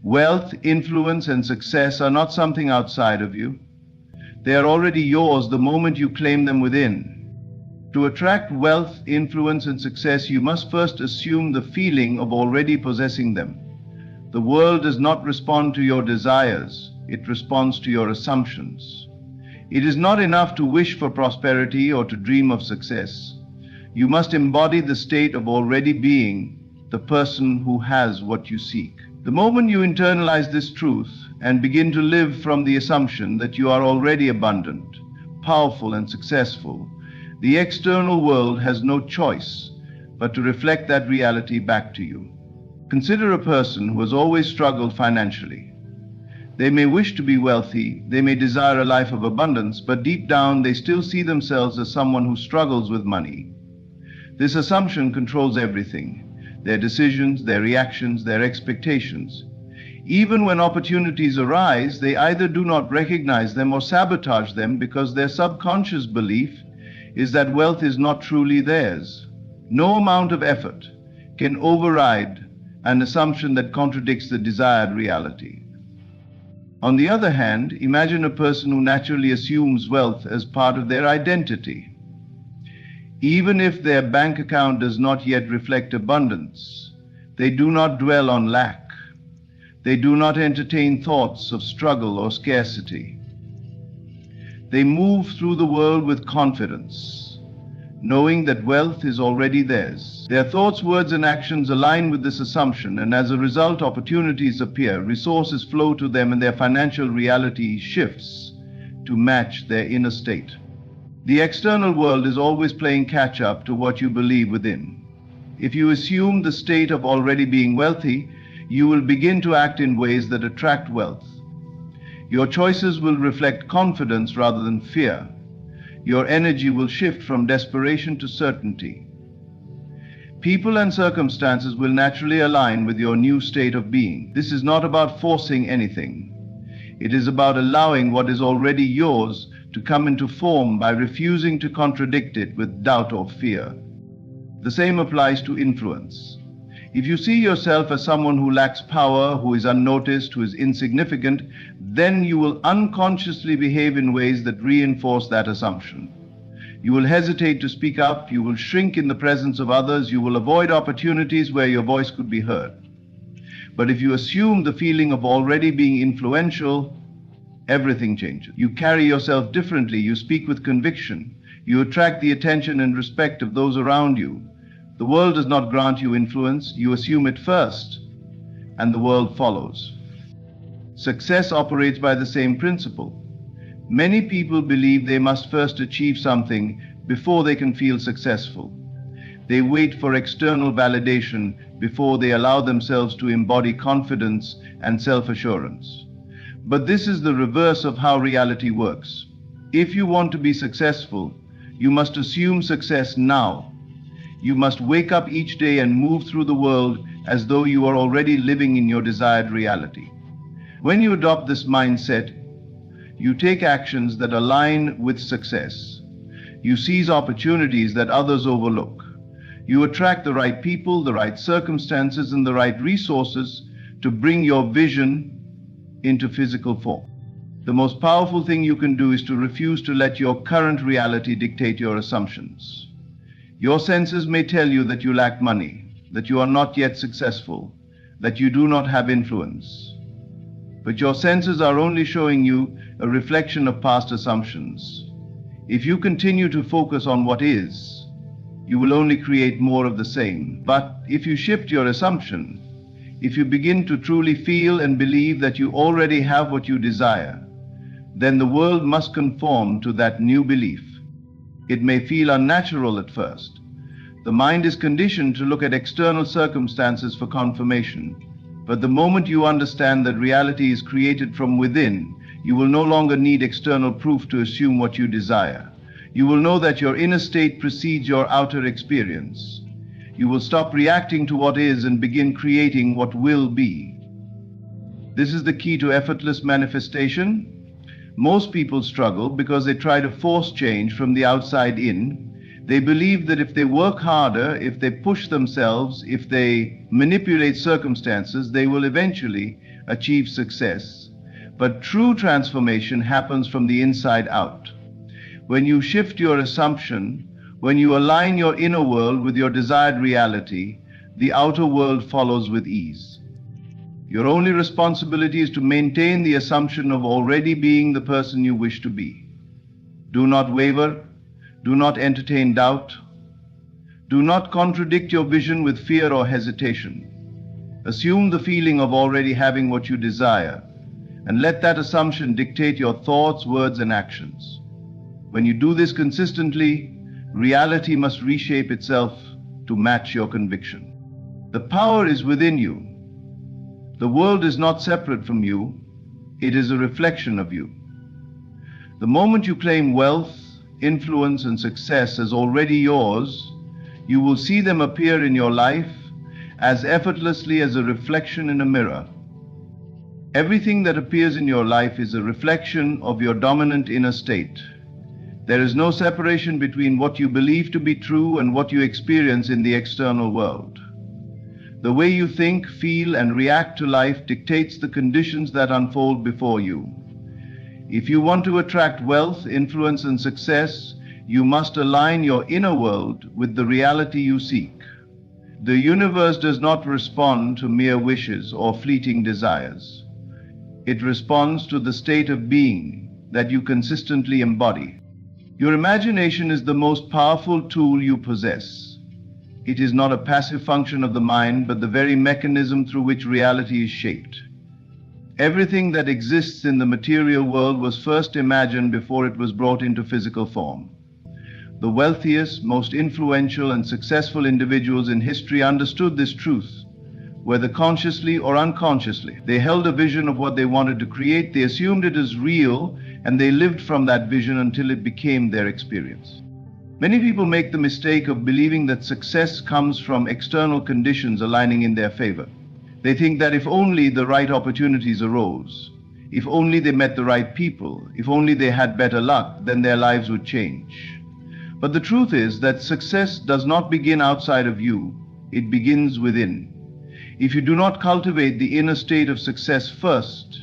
Wealth, influence, and success are not something outside of you. They are already yours the moment you claim them within. To attract wealth, influence, and success, you must first assume the feeling of already possessing them. The world does not respond to your desires, it responds to your assumptions. It is not enough to wish for prosperity or to dream of success. You must embody the state of already being the person who has what you seek. The moment you internalize this truth and begin to live from the assumption that you are already abundant, powerful, and successful, the external world has no choice but to reflect that reality back to you. Consider a person who has always struggled financially. They may wish to be wealthy, they may desire a life of abundance, but deep down they still see themselves as someone who struggles with money. This assumption controls everything: their decisions, their reactions, their expectations. Even when opportunities arise, they either do not recognize them or sabotage them because their subconscious belief is that wealth is not truly theirs. No amount of effort can override an assumption that contradicts the desired reality. On the other hand, imagine a person who naturally assumes wealth as part of their identity. Even if their bank account does not yet reflect abundance, they do not dwell on lack. They do not entertain thoughts of struggle or scarcity. They move through the world with confidence, knowing that wealth is already theirs. Their thoughts, words, and actions align with this assumption, and as a result, opportunities appear, resources flow to them, and their financial reality shifts to match their inner state. The external world is always playing catch-up to what you believe within. If you assume the state of already being wealthy, you will begin to act in ways that attract wealth. Your choices will reflect confidence rather than fear. Your energy will shift from desperation to certainty. People and circumstances will naturally align with your new state of being. This is not about forcing anything. It is about allowing what is already yours to come into form by refusing to contradict it with doubt or fear. The same applies to influence. If you see yourself as someone who lacks power, who is unnoticed, who is insignificant, then you will unconsciously behave in ways that reinforce that assumption. You will hesitate to speak up, you will shrink in the presence of others, you will avoid opportunities where your voice could be heard. But if you assume the feeling of already being influential, everything changes. You carry yourself differently, you speak with conviction, you attract the attention and respect of those around you. The world does not grant you influence, you assume it first, and the world follows. Success operates by the same principle. Many people believe they must first achieve something before they can feel successful. They wait for external validation before they allow themselves to embody confidence and self-assurance. But this is the reverse of how reality works. If you want to be successful, you must assume success now. You must wake up each day and move through the world as though you are already living in your desired reality. When you adopt this mindset, you take actions that align with success. You seize opportunities that others overlook. You attract the right people, the right circumstances, and the right resources to bring your vision into physical form. The most powerful thing you can do is to refuse to let your current reality dictate your assumptions. Your senses may tell you that you lack money, that you are not yet successful, that you do not have influence. But your senses are only showing you a reflection of past assumptions. If you continue to focus on what is, you will only create more of the same. But if you shift your assumption, if you begin to truly feel and believe that you already have what you desire, then the world must conform to that new belief. It may feel unnatural at first. The mind is conditioned to look at external circumstances for confirmation. But the moment you understand that reality is created from within, you will no longer need external proof to assume what you desire. You will know that your inner state precedes your outer experience. You will stop reacting to what is and begin creating what will be. This is the key to effortless manifestation. Most people struggle because they try to force change from the outside in. They believe that if they work harder, if they push themselves, if they manipulate circumstances, they will eventually achieve success. But true transformation happens from the inside out. When you shift your assumption, when you align your inner world with your desired reality, the outer world follows with ease. Your only responsibility is to maintain the assumption of already being the person you wish to be. Do not waver. Do not entertain doubt. Do not contradict your vision with fear or hesitation. Assume the feeling of already having what you desire, and let that assumption dictate your thoughts, words, and actions. When you do this consistently, reality must reshape itself to match your conviction. The power is within you. The world is not separate from you. It is a reflection of you. The moment you claim wealth, influence, and success as already yours, you will see them appear in your life as effortlessly as a reflection in a mirror. Everything that appears in your life is a reflection of your dominant inner state. There is no separation between what you believe to be true and what you experience in the external world. The way you think, feel, and react to life dictates the conditions that unfold before you. If you want to attract wealth, influence, and success, you must align your inner world with the reality you seek. The universe does not respond to mere wishes or fleeting desires. It responds to the state of being that you consistently embody. Your imagination is the most powerful tool you possess. It is not a passive function of the mind, but the very mechanism through which reality is shaped. Everything that exists in the material world was first imagined before it was brought into physical form. The wealthiest, most influential, and successful individuals in history understood this truth. Whether consciously or unconsciously, they held a vision of what they wanted to create, they assumed it as real, and they lived from that vision until it became their experience. Many people make the mistake of believing that success comes from external conditions aligning in their favor. They think that if only the right opportunities arose, if only they met the right people, if only they had better luck, then their lives would change. But the truth is that success does not begin outside of you, it begins within. If you do not cultivate the inner state of success first,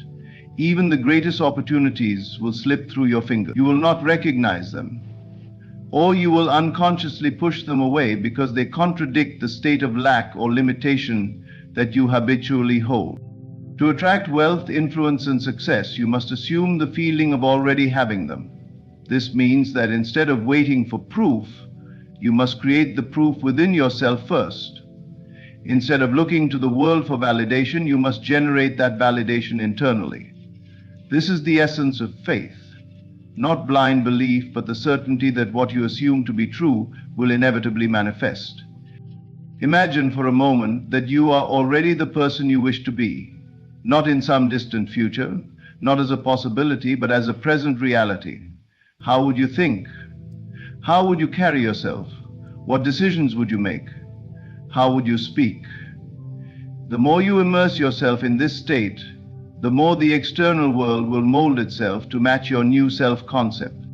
even the greatest opportunities will slip through your fingers. You will not recognize them, or you will unconsciously push them away because they contradict the state of lack or limitation that you habitually hold. To attract wealth, influence, and success, you must assume the feeling of already having them. This means that instead of waiting for proof, you must create the proof within yourself first. Instead of looking to the world for validation, you must generate that validation internally. This is the essence of faith, not blind belief, but the certainty that what you assume to be true will inevitably manifest. Imagine for a moment that you are already the person you wish to be, not in some distant future, not as a possibility, but as a present reality. How would you think? How would you carry yourself? What decisions would you make? How would you speak? The more you immerse yourself in this state, the more the external world will mold itself to match your new self-concept.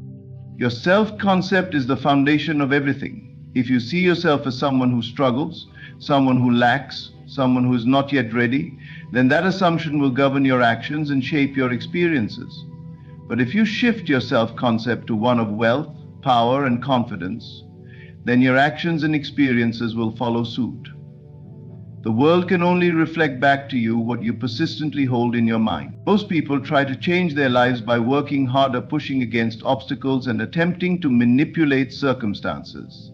Your self-concept is the foundation of everything. If you see yourself as someone who struggles, someone who lacks, someone who is not yet ready, then that assumption will govern your actions and shape your experiences. But if you shift your self-concept to one of wealth, power, and confidence, then your actions and experiences will follow suit. The world can only reflect back to you what you persistently hold in your mind. Most people try to change their lives by working harder, pushing against obstacles, and attempting to manipulate circumstances.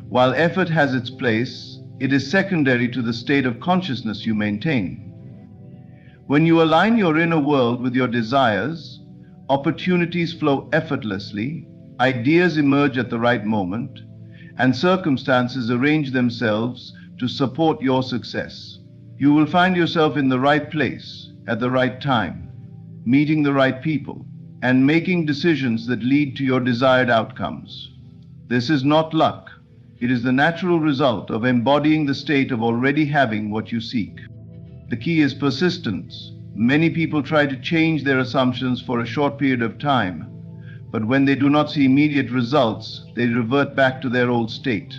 While effort has its place, it is secondary to the state of consciousness you maintain. When you align your inner world with your desires, opportunities flow effortlessly, ideas emerge at the right moment, and circumstances arrange themselves to support your success. You will find yourself in the right place at the right time, meeting the right people, and making decisions that lead to your desired outcomes. This is not luck. It is the natural result of embodying the state of already having what you seek. The key is persistence. Many people try to change their assumptions for a short period of time, but when they do not see immediate results, they revert back to their old state.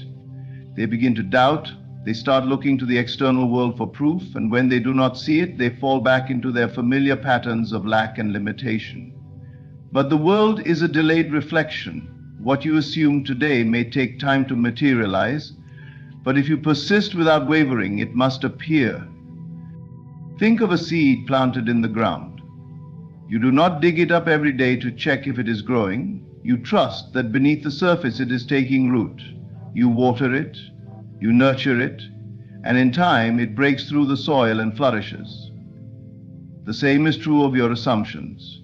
They begin to doubt, they start looking to the external world for proof, and when they do not see it, they fall back into their familiar patterns of lack and limitation. But the world is a delayed reflection. What you assume today may take time to materialize, but if you persist without wavering, it must appear. Think of a seed planted in the ground. You do not dig it up every day to check if it is growing. You trust that beneath the surface it is taking root. You water it, you nurture it, and in time it breaks through the soil and flourishes. The same is true of your assumptions.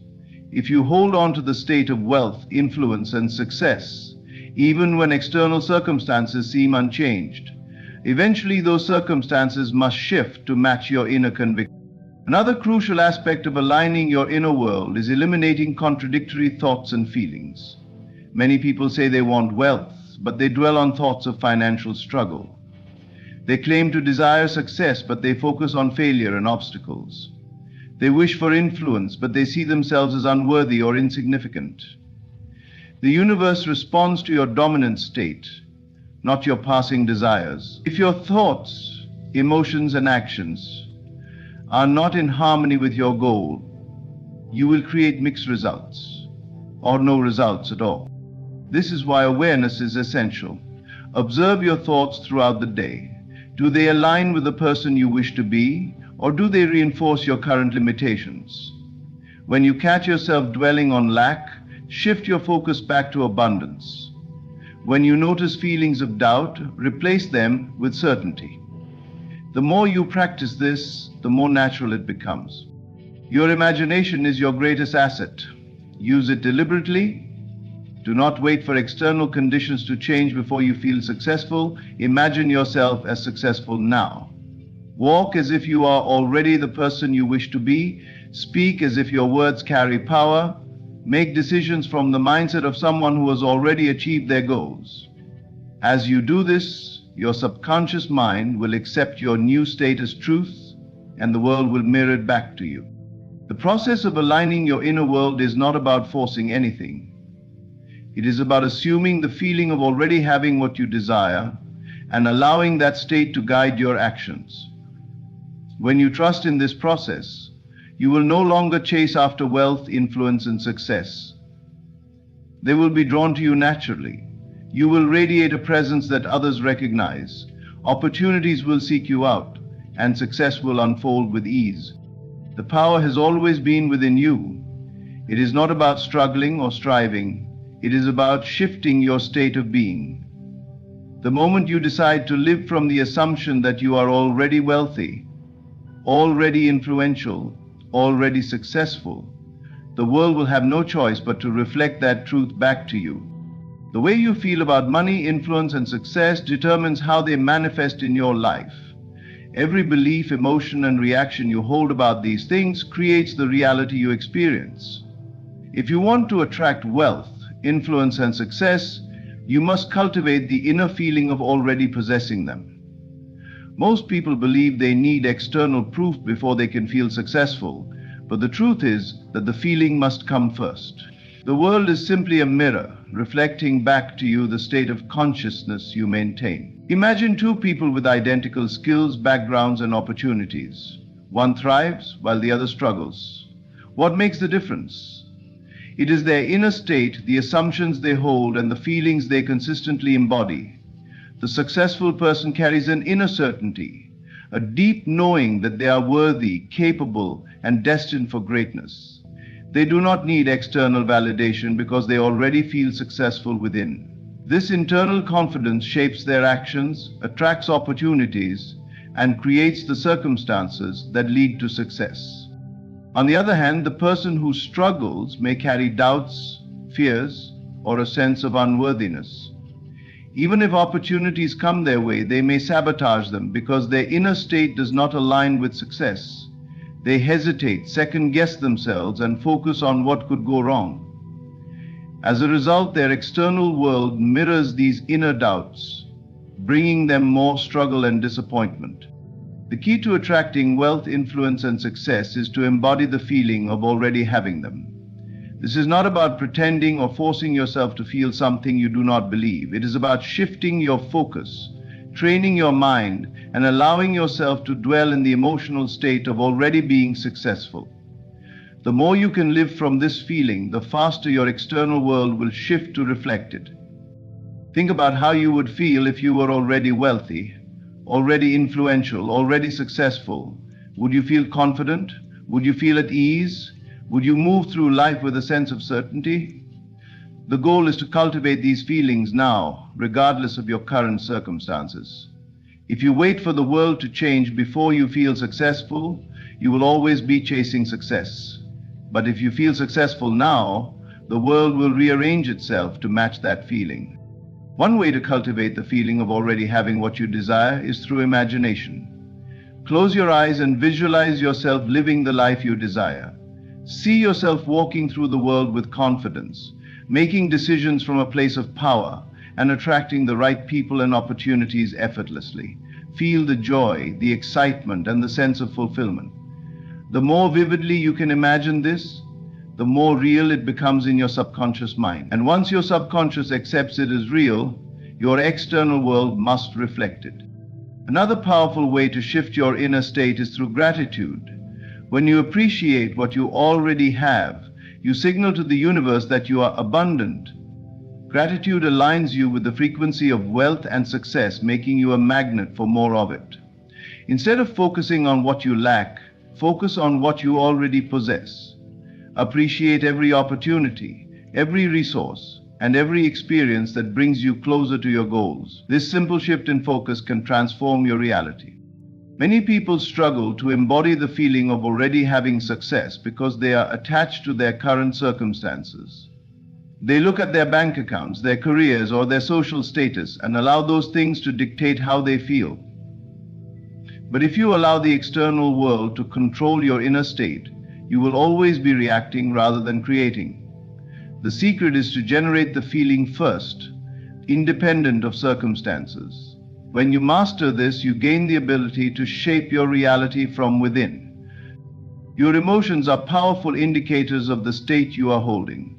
If you hold on to the state of wealth, influence, and success, even when external circumstances seem unchanged, eventually those circumstances must shift to match your inner conviction. Another crucial aspect of aligning your inner world is eliminating contradictory thoughts and feelings. Many people say they want wealth, but they dwell on thoughts of financial struggle. They claim to desire success, but they focus on failure and obstacles. They wish for influence, but they see themselves as unworthy or insignificant. The universe responds to your dominant state, not your passing desires. If your thoughts, emotions, and actions are not in harmony with your goal, you will create mixed results, or no results at all. This is why awareness is essential. Observe your thoughts throughout the day. Do they align with the person you wish to be, or do they reinforce your current limitations? When you catch yourself dwelling on lack, shift your focus back to abundance. When you notice feelings of doubt, replace them with certainty. The more you practice this, the more natural it becomes. Your imagination is your greatest asset. Use it deliberately. Do not wait for external conditions to change before you feel successful. Imagine yourself as successful now. Walk as if you are already the person you wish to be. Speak as if your words carry power. Make decisions from the mindset of someone who has already achieved their goals. As you do this, your subconscious mind will accept your new state as truth, and the world will mirror it back to you. The process of aligning your inner world is not about forcing anything. It is about assuming the feeling of already having what you desire and allowing that state to guide your actions. When you trust in this process, you will no longer chase after wealth, influence, and success. They will be drawn to you naturally. You will radiate a presence that others recognize. Opportunities will seek you out, and success will unfold with ease. The power has always been within you. It is not about struggling or striving. It is about shifting your state of being. The moment you decide to live from the assumption that you are already wealthy, already influential, already successful, the world will have no choice but to reflect that truth back to you. The way you feel about money, influence, and success determines how they manifest in your life. Every belief, emotion, and reaction you hold about these things creates the reality you experience. If you want to attract wealth, influence, and success, you must cultivate the inner feeling of already possessing them. Most people believe they need external proof before they can feel successful, but the truth is that the feeling must come first. The world is simply a mirror, reflecting back to you the state of consciousness you maintain. Imagine two people with identical skills, backgrounds, and opportunities. One thrives while the other struggles. What makes the difference? It is their inner state, the assumptions they hold, and the feelings they consistently embody. The successful person carries an inner certainty, a deep knowing that they are worthy, capable, and destined for greatness. They do not need external validation because they already feel successful within. This internal confidence shapes their actions, attracts opportunities, and creates the circumstances that lead to success. On the other hand, the person who struggles may carry doubts, fears, or a sense of unworthiness. Even if opportunities come their way, they may sabotage them because their inner state does not align with success. They hesitate, second-guess themselves, and focus on what could go wrong. As a result, their external world mirrors these inner doubts. bringing them more struggle and disappointment. The key to attracting wealth, influence, and success is to embody the feeling of already having them. This is not about pretending or forcing yourself to feel something you do not believe. It is about shifting your focus, training your mind, and allowing yourself to dwell in the emotional state of already being successful. The more you can live from this feeling, the faster your external world will shift to reflect it. Think about how you would feel if you were already wealthy, already influential, already successful. Would you feel confident? Would you feel at ease? Would you move through life with a sense of certainty? The goal is to cultivate these feelings now, regardless of your current circumstances. If you wait for the world to change before you feel successful, you will always be chasing success. But if you feel successful now, the world will rearrange itself to match that feeling. One way to cultivate the feeling of already having what you desire is through imagination. Close your eyes and visualize yourself living the life you desire. See yourself walking through the world with confidence, making decisions from a place of power, and attracting the right people and opportunities effortlessly. Feel the joy, the excitement, and the sense of fulfillment. The more vividly you can imagine this, the more real it becomes in your subconscious mind. And once your subconscious accepts it as real, your external world must reflect it. Another powerful way to shift your inner state is through gratitude. When you appreciate what you already have, you signal to the universe that you are abundant. Gratitude aligns you with the frequency of wealth and success, making you a magnet for more of it. Instead of focusing on what you lack, focus on what you already possess. Appreciate every opportunity, every resource, and every experience that brings you closer to your goals. This simple shift in focus can transform your reality. Many people struggle to embody the feeling of already having success because they are attached to their current circumstances. They look at their bank accounts, their careers, or their social status and allow those things to dictate how they feel. But if you allow the external world to control your inner state, you will always be reacting rather than creating. The secret is to generate the feeling first, independent of circumstances. When you master this, you gain the ability to shape your reality from within. Your emotions are powerful indicators of the state you are holding.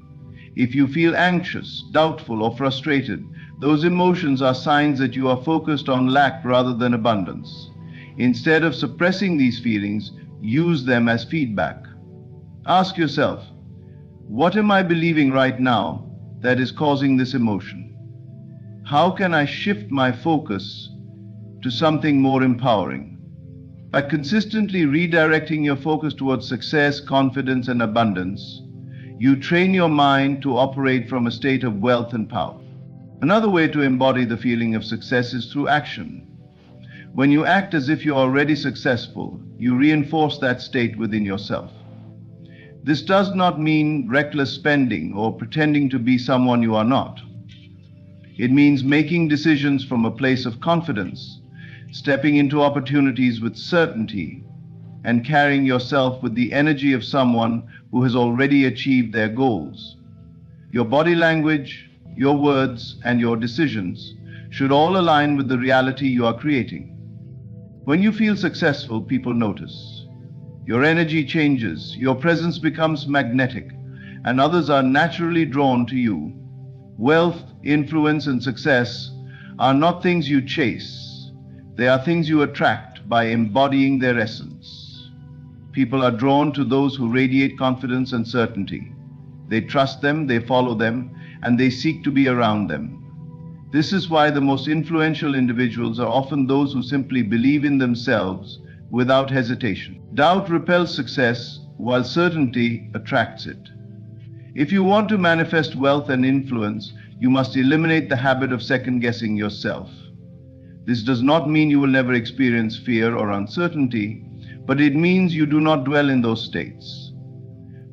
If you feel anxious, doubtful, or frustrated, those emotions are signs that you are focused on lack rather than abundance. Instead of suppressing these feelings, use them as feedback. Ask yourself, what am I believing right now that is causing this emotion? How can I shift my focus to something more empowering? By consistently redirecting your focus towards success, confidence, and abundance, you train your mind to operate from a state of wealth and power. Another way to embody the feeling of success is through action. When you act as if you're already successful, you reinforce that state within yourself. This does not mean reckless spending or pretending to be someone you are not. It means making decisions from a place of confidence, stepping into opportunities with certainty, and carrying yourself with the energy of someone who has already achieved their goals. Your body language, your words, and your decisions should all align with the reality you are creating. When you feel successful, people notice. Your energy changes, your presence becomes magnetic, and others are naturally drawn to you. Wealth, influence, and success are not things you chase. They are things you attract by embodying their essence. People are drawn to those who radiate confidence and certainty. They trust them, they follow them, and they seek to be around them. This is why the most influential individuals are often those who simply believe in themselves without hesitation. Doubt repels success, while certainty attracts it. If you want to manifest wealth and influence, you must eliminate the habit of second-guessing yourself. This does not mean you will never experience fear or uncertainty, but it means you do not dwell in those states.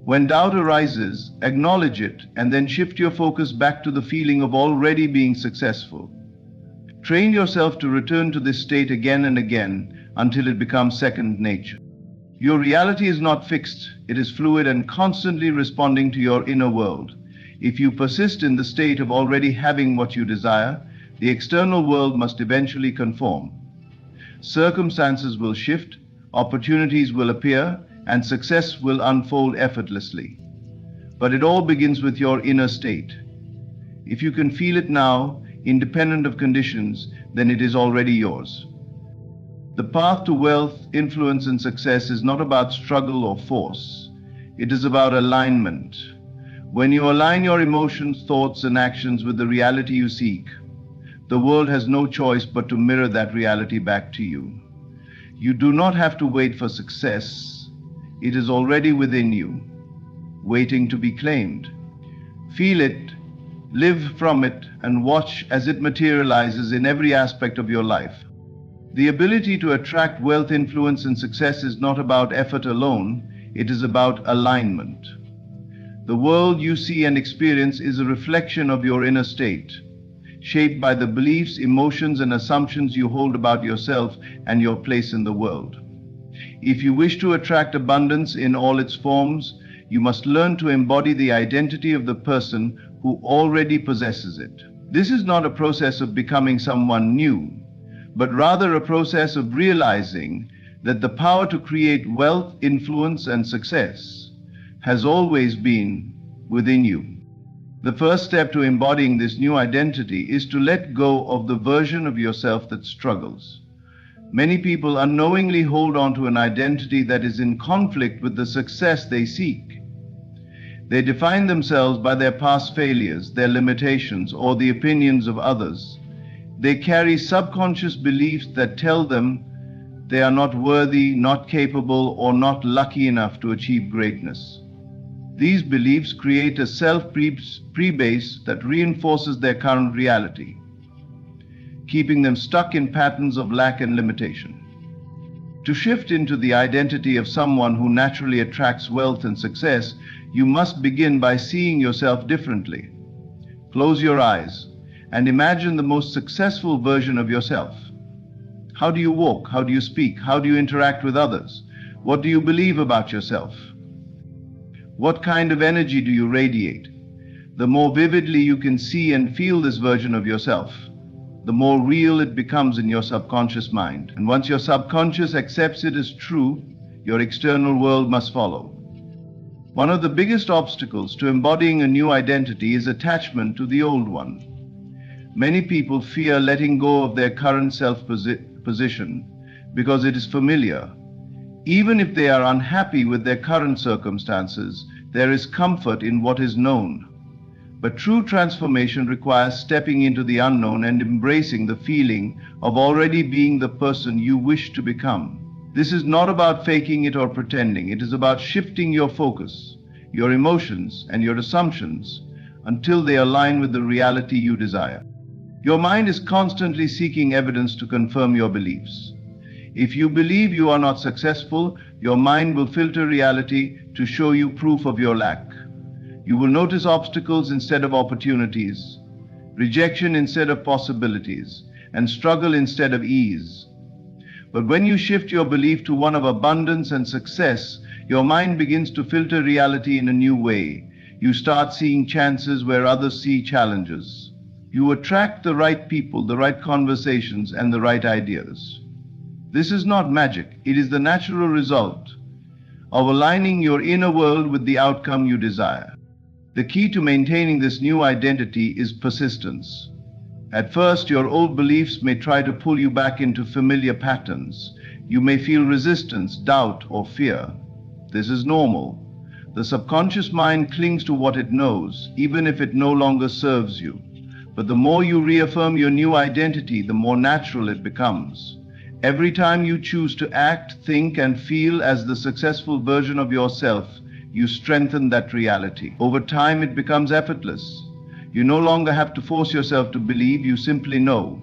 When doubt arises, acknowledge it and then shift your focus back to the feeling of already being successful. Train yourself to return to this state again and again until it becomes second nature. Your reality is not fixed, it is fluid and constantly responding to your inner world. If you persist in the state of already having what you desire, The external world must eventually conform. Circumstances will shift, opportunities will appear, and success will unfold effortlessly. But it all begins with your inner state. If you can feel it now, independent of conditions, then it is already yours. The path to wealth, influence, and success is not about struggle or force. It is about alignment. When you align your emotions, thoughts, and actions with the reality you seek, the world has no choice but to mirror that reality back to you. You do not have to wait for success. It is already within you, waiting to be claimed. Feel it, live from it, and watch as it materializes in every aspect of your life. The ability to attract wealth, influence, and success is not about effort alone. It is about alignment. The world you see and experience is a reflection of your inner state, shaped by the beliefs, emotions, and assumptions you hold about yourself and your place in the world. If you wish to attract abundance in all its forms, you must learn to embody the identity of the person who already possesses it. This is not a process of becoming someone new, but rather a process of realizing that the power to create wealth, influence, and success has always been within you. The first step to embodying this new identity is to let go of the version of yourself that struggles. Many people unknowingly hold on to an identity that is in conflict with the success they seek. They define themselves by their past failures, their limitations, or the opinions of others. They carry subconscious beliefs that tell them they are not worthy, not capable, or not lucky enough to achieve greatness. These beliefs create a self-prebase that reinforces their current reality, keeping them stuck in patterns of lack and limitation. To shift into the identity of someone who naturally attracts wealth and success, you must begin by seeing yourself differently. Close your eyes and imagine the most successful version of yourself. How do you walk? How do you speak? How do you interact with others? What do you believe about yourself? What kind of energy do you radiate? The more vividly you can see and feel this version of yourself, the more real it becomes in your subconscious mind. And once your subconscious accepts it as true, your external world must follow. One of the biggest obstacles to embodying a new identity is attachment to the old one. Many people fear letting go of their current self-position because it is familiar. Even if they are unhappy with their current circumstances, there is comfort in what is known. But true transformation requires stepping into the unknown and embracing the feeling of already being the person you wish to become. This is not about faking it or pretending. It is about shifting your focus, your emotions, and your assumptions until they align with the reality you desire. Your mind is constantly seeking evidence to confirm your beliefs. If you believe you are not successful, your mind will filter reality to show you proof of your lack. You will notice obstacles instead of opportunities, rejection instead of possibilities, and struggle instead of ease. But when you shift your belief to one of abundance and success, your mind begins to filter reality in a new way. You start seeing chances where others see challenges. You attract the right people, the right conversations, and the right ideas. This is not magic. It is the natural result of aligning your inner world with the outcome you desire. The key to maintaining this new identity is persistence. At first, your old beliefs may try to pull you back into familiar patterns. You may feel resistance, doubt, or fear. This is normal. The subconscious mind clings to what it knows, even if it no longer serves you. But the more you reaffirm your new identity, the more natural it becomes. Every time you choose to act, think, and feel as the successful version of yourself, you strengthen that reality. Over time, it becomes effortless. You no longer have to force yourself to believe, you simply know.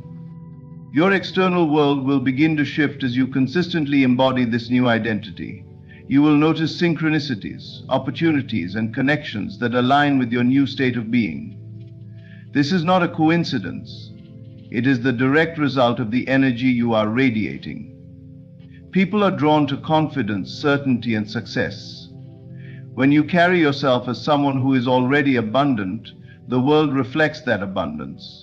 Your external world will begin to shift as you consistently embody this new identity. You will notice synchronicities, opportunities, and connections that align with your new state of being. This is not a coincidence. It is the direct result of the energy you are radiating. People are drawn to confidence, certainty, and success. When you carry yourself as someone who is already abundant, the world reflects that abundance.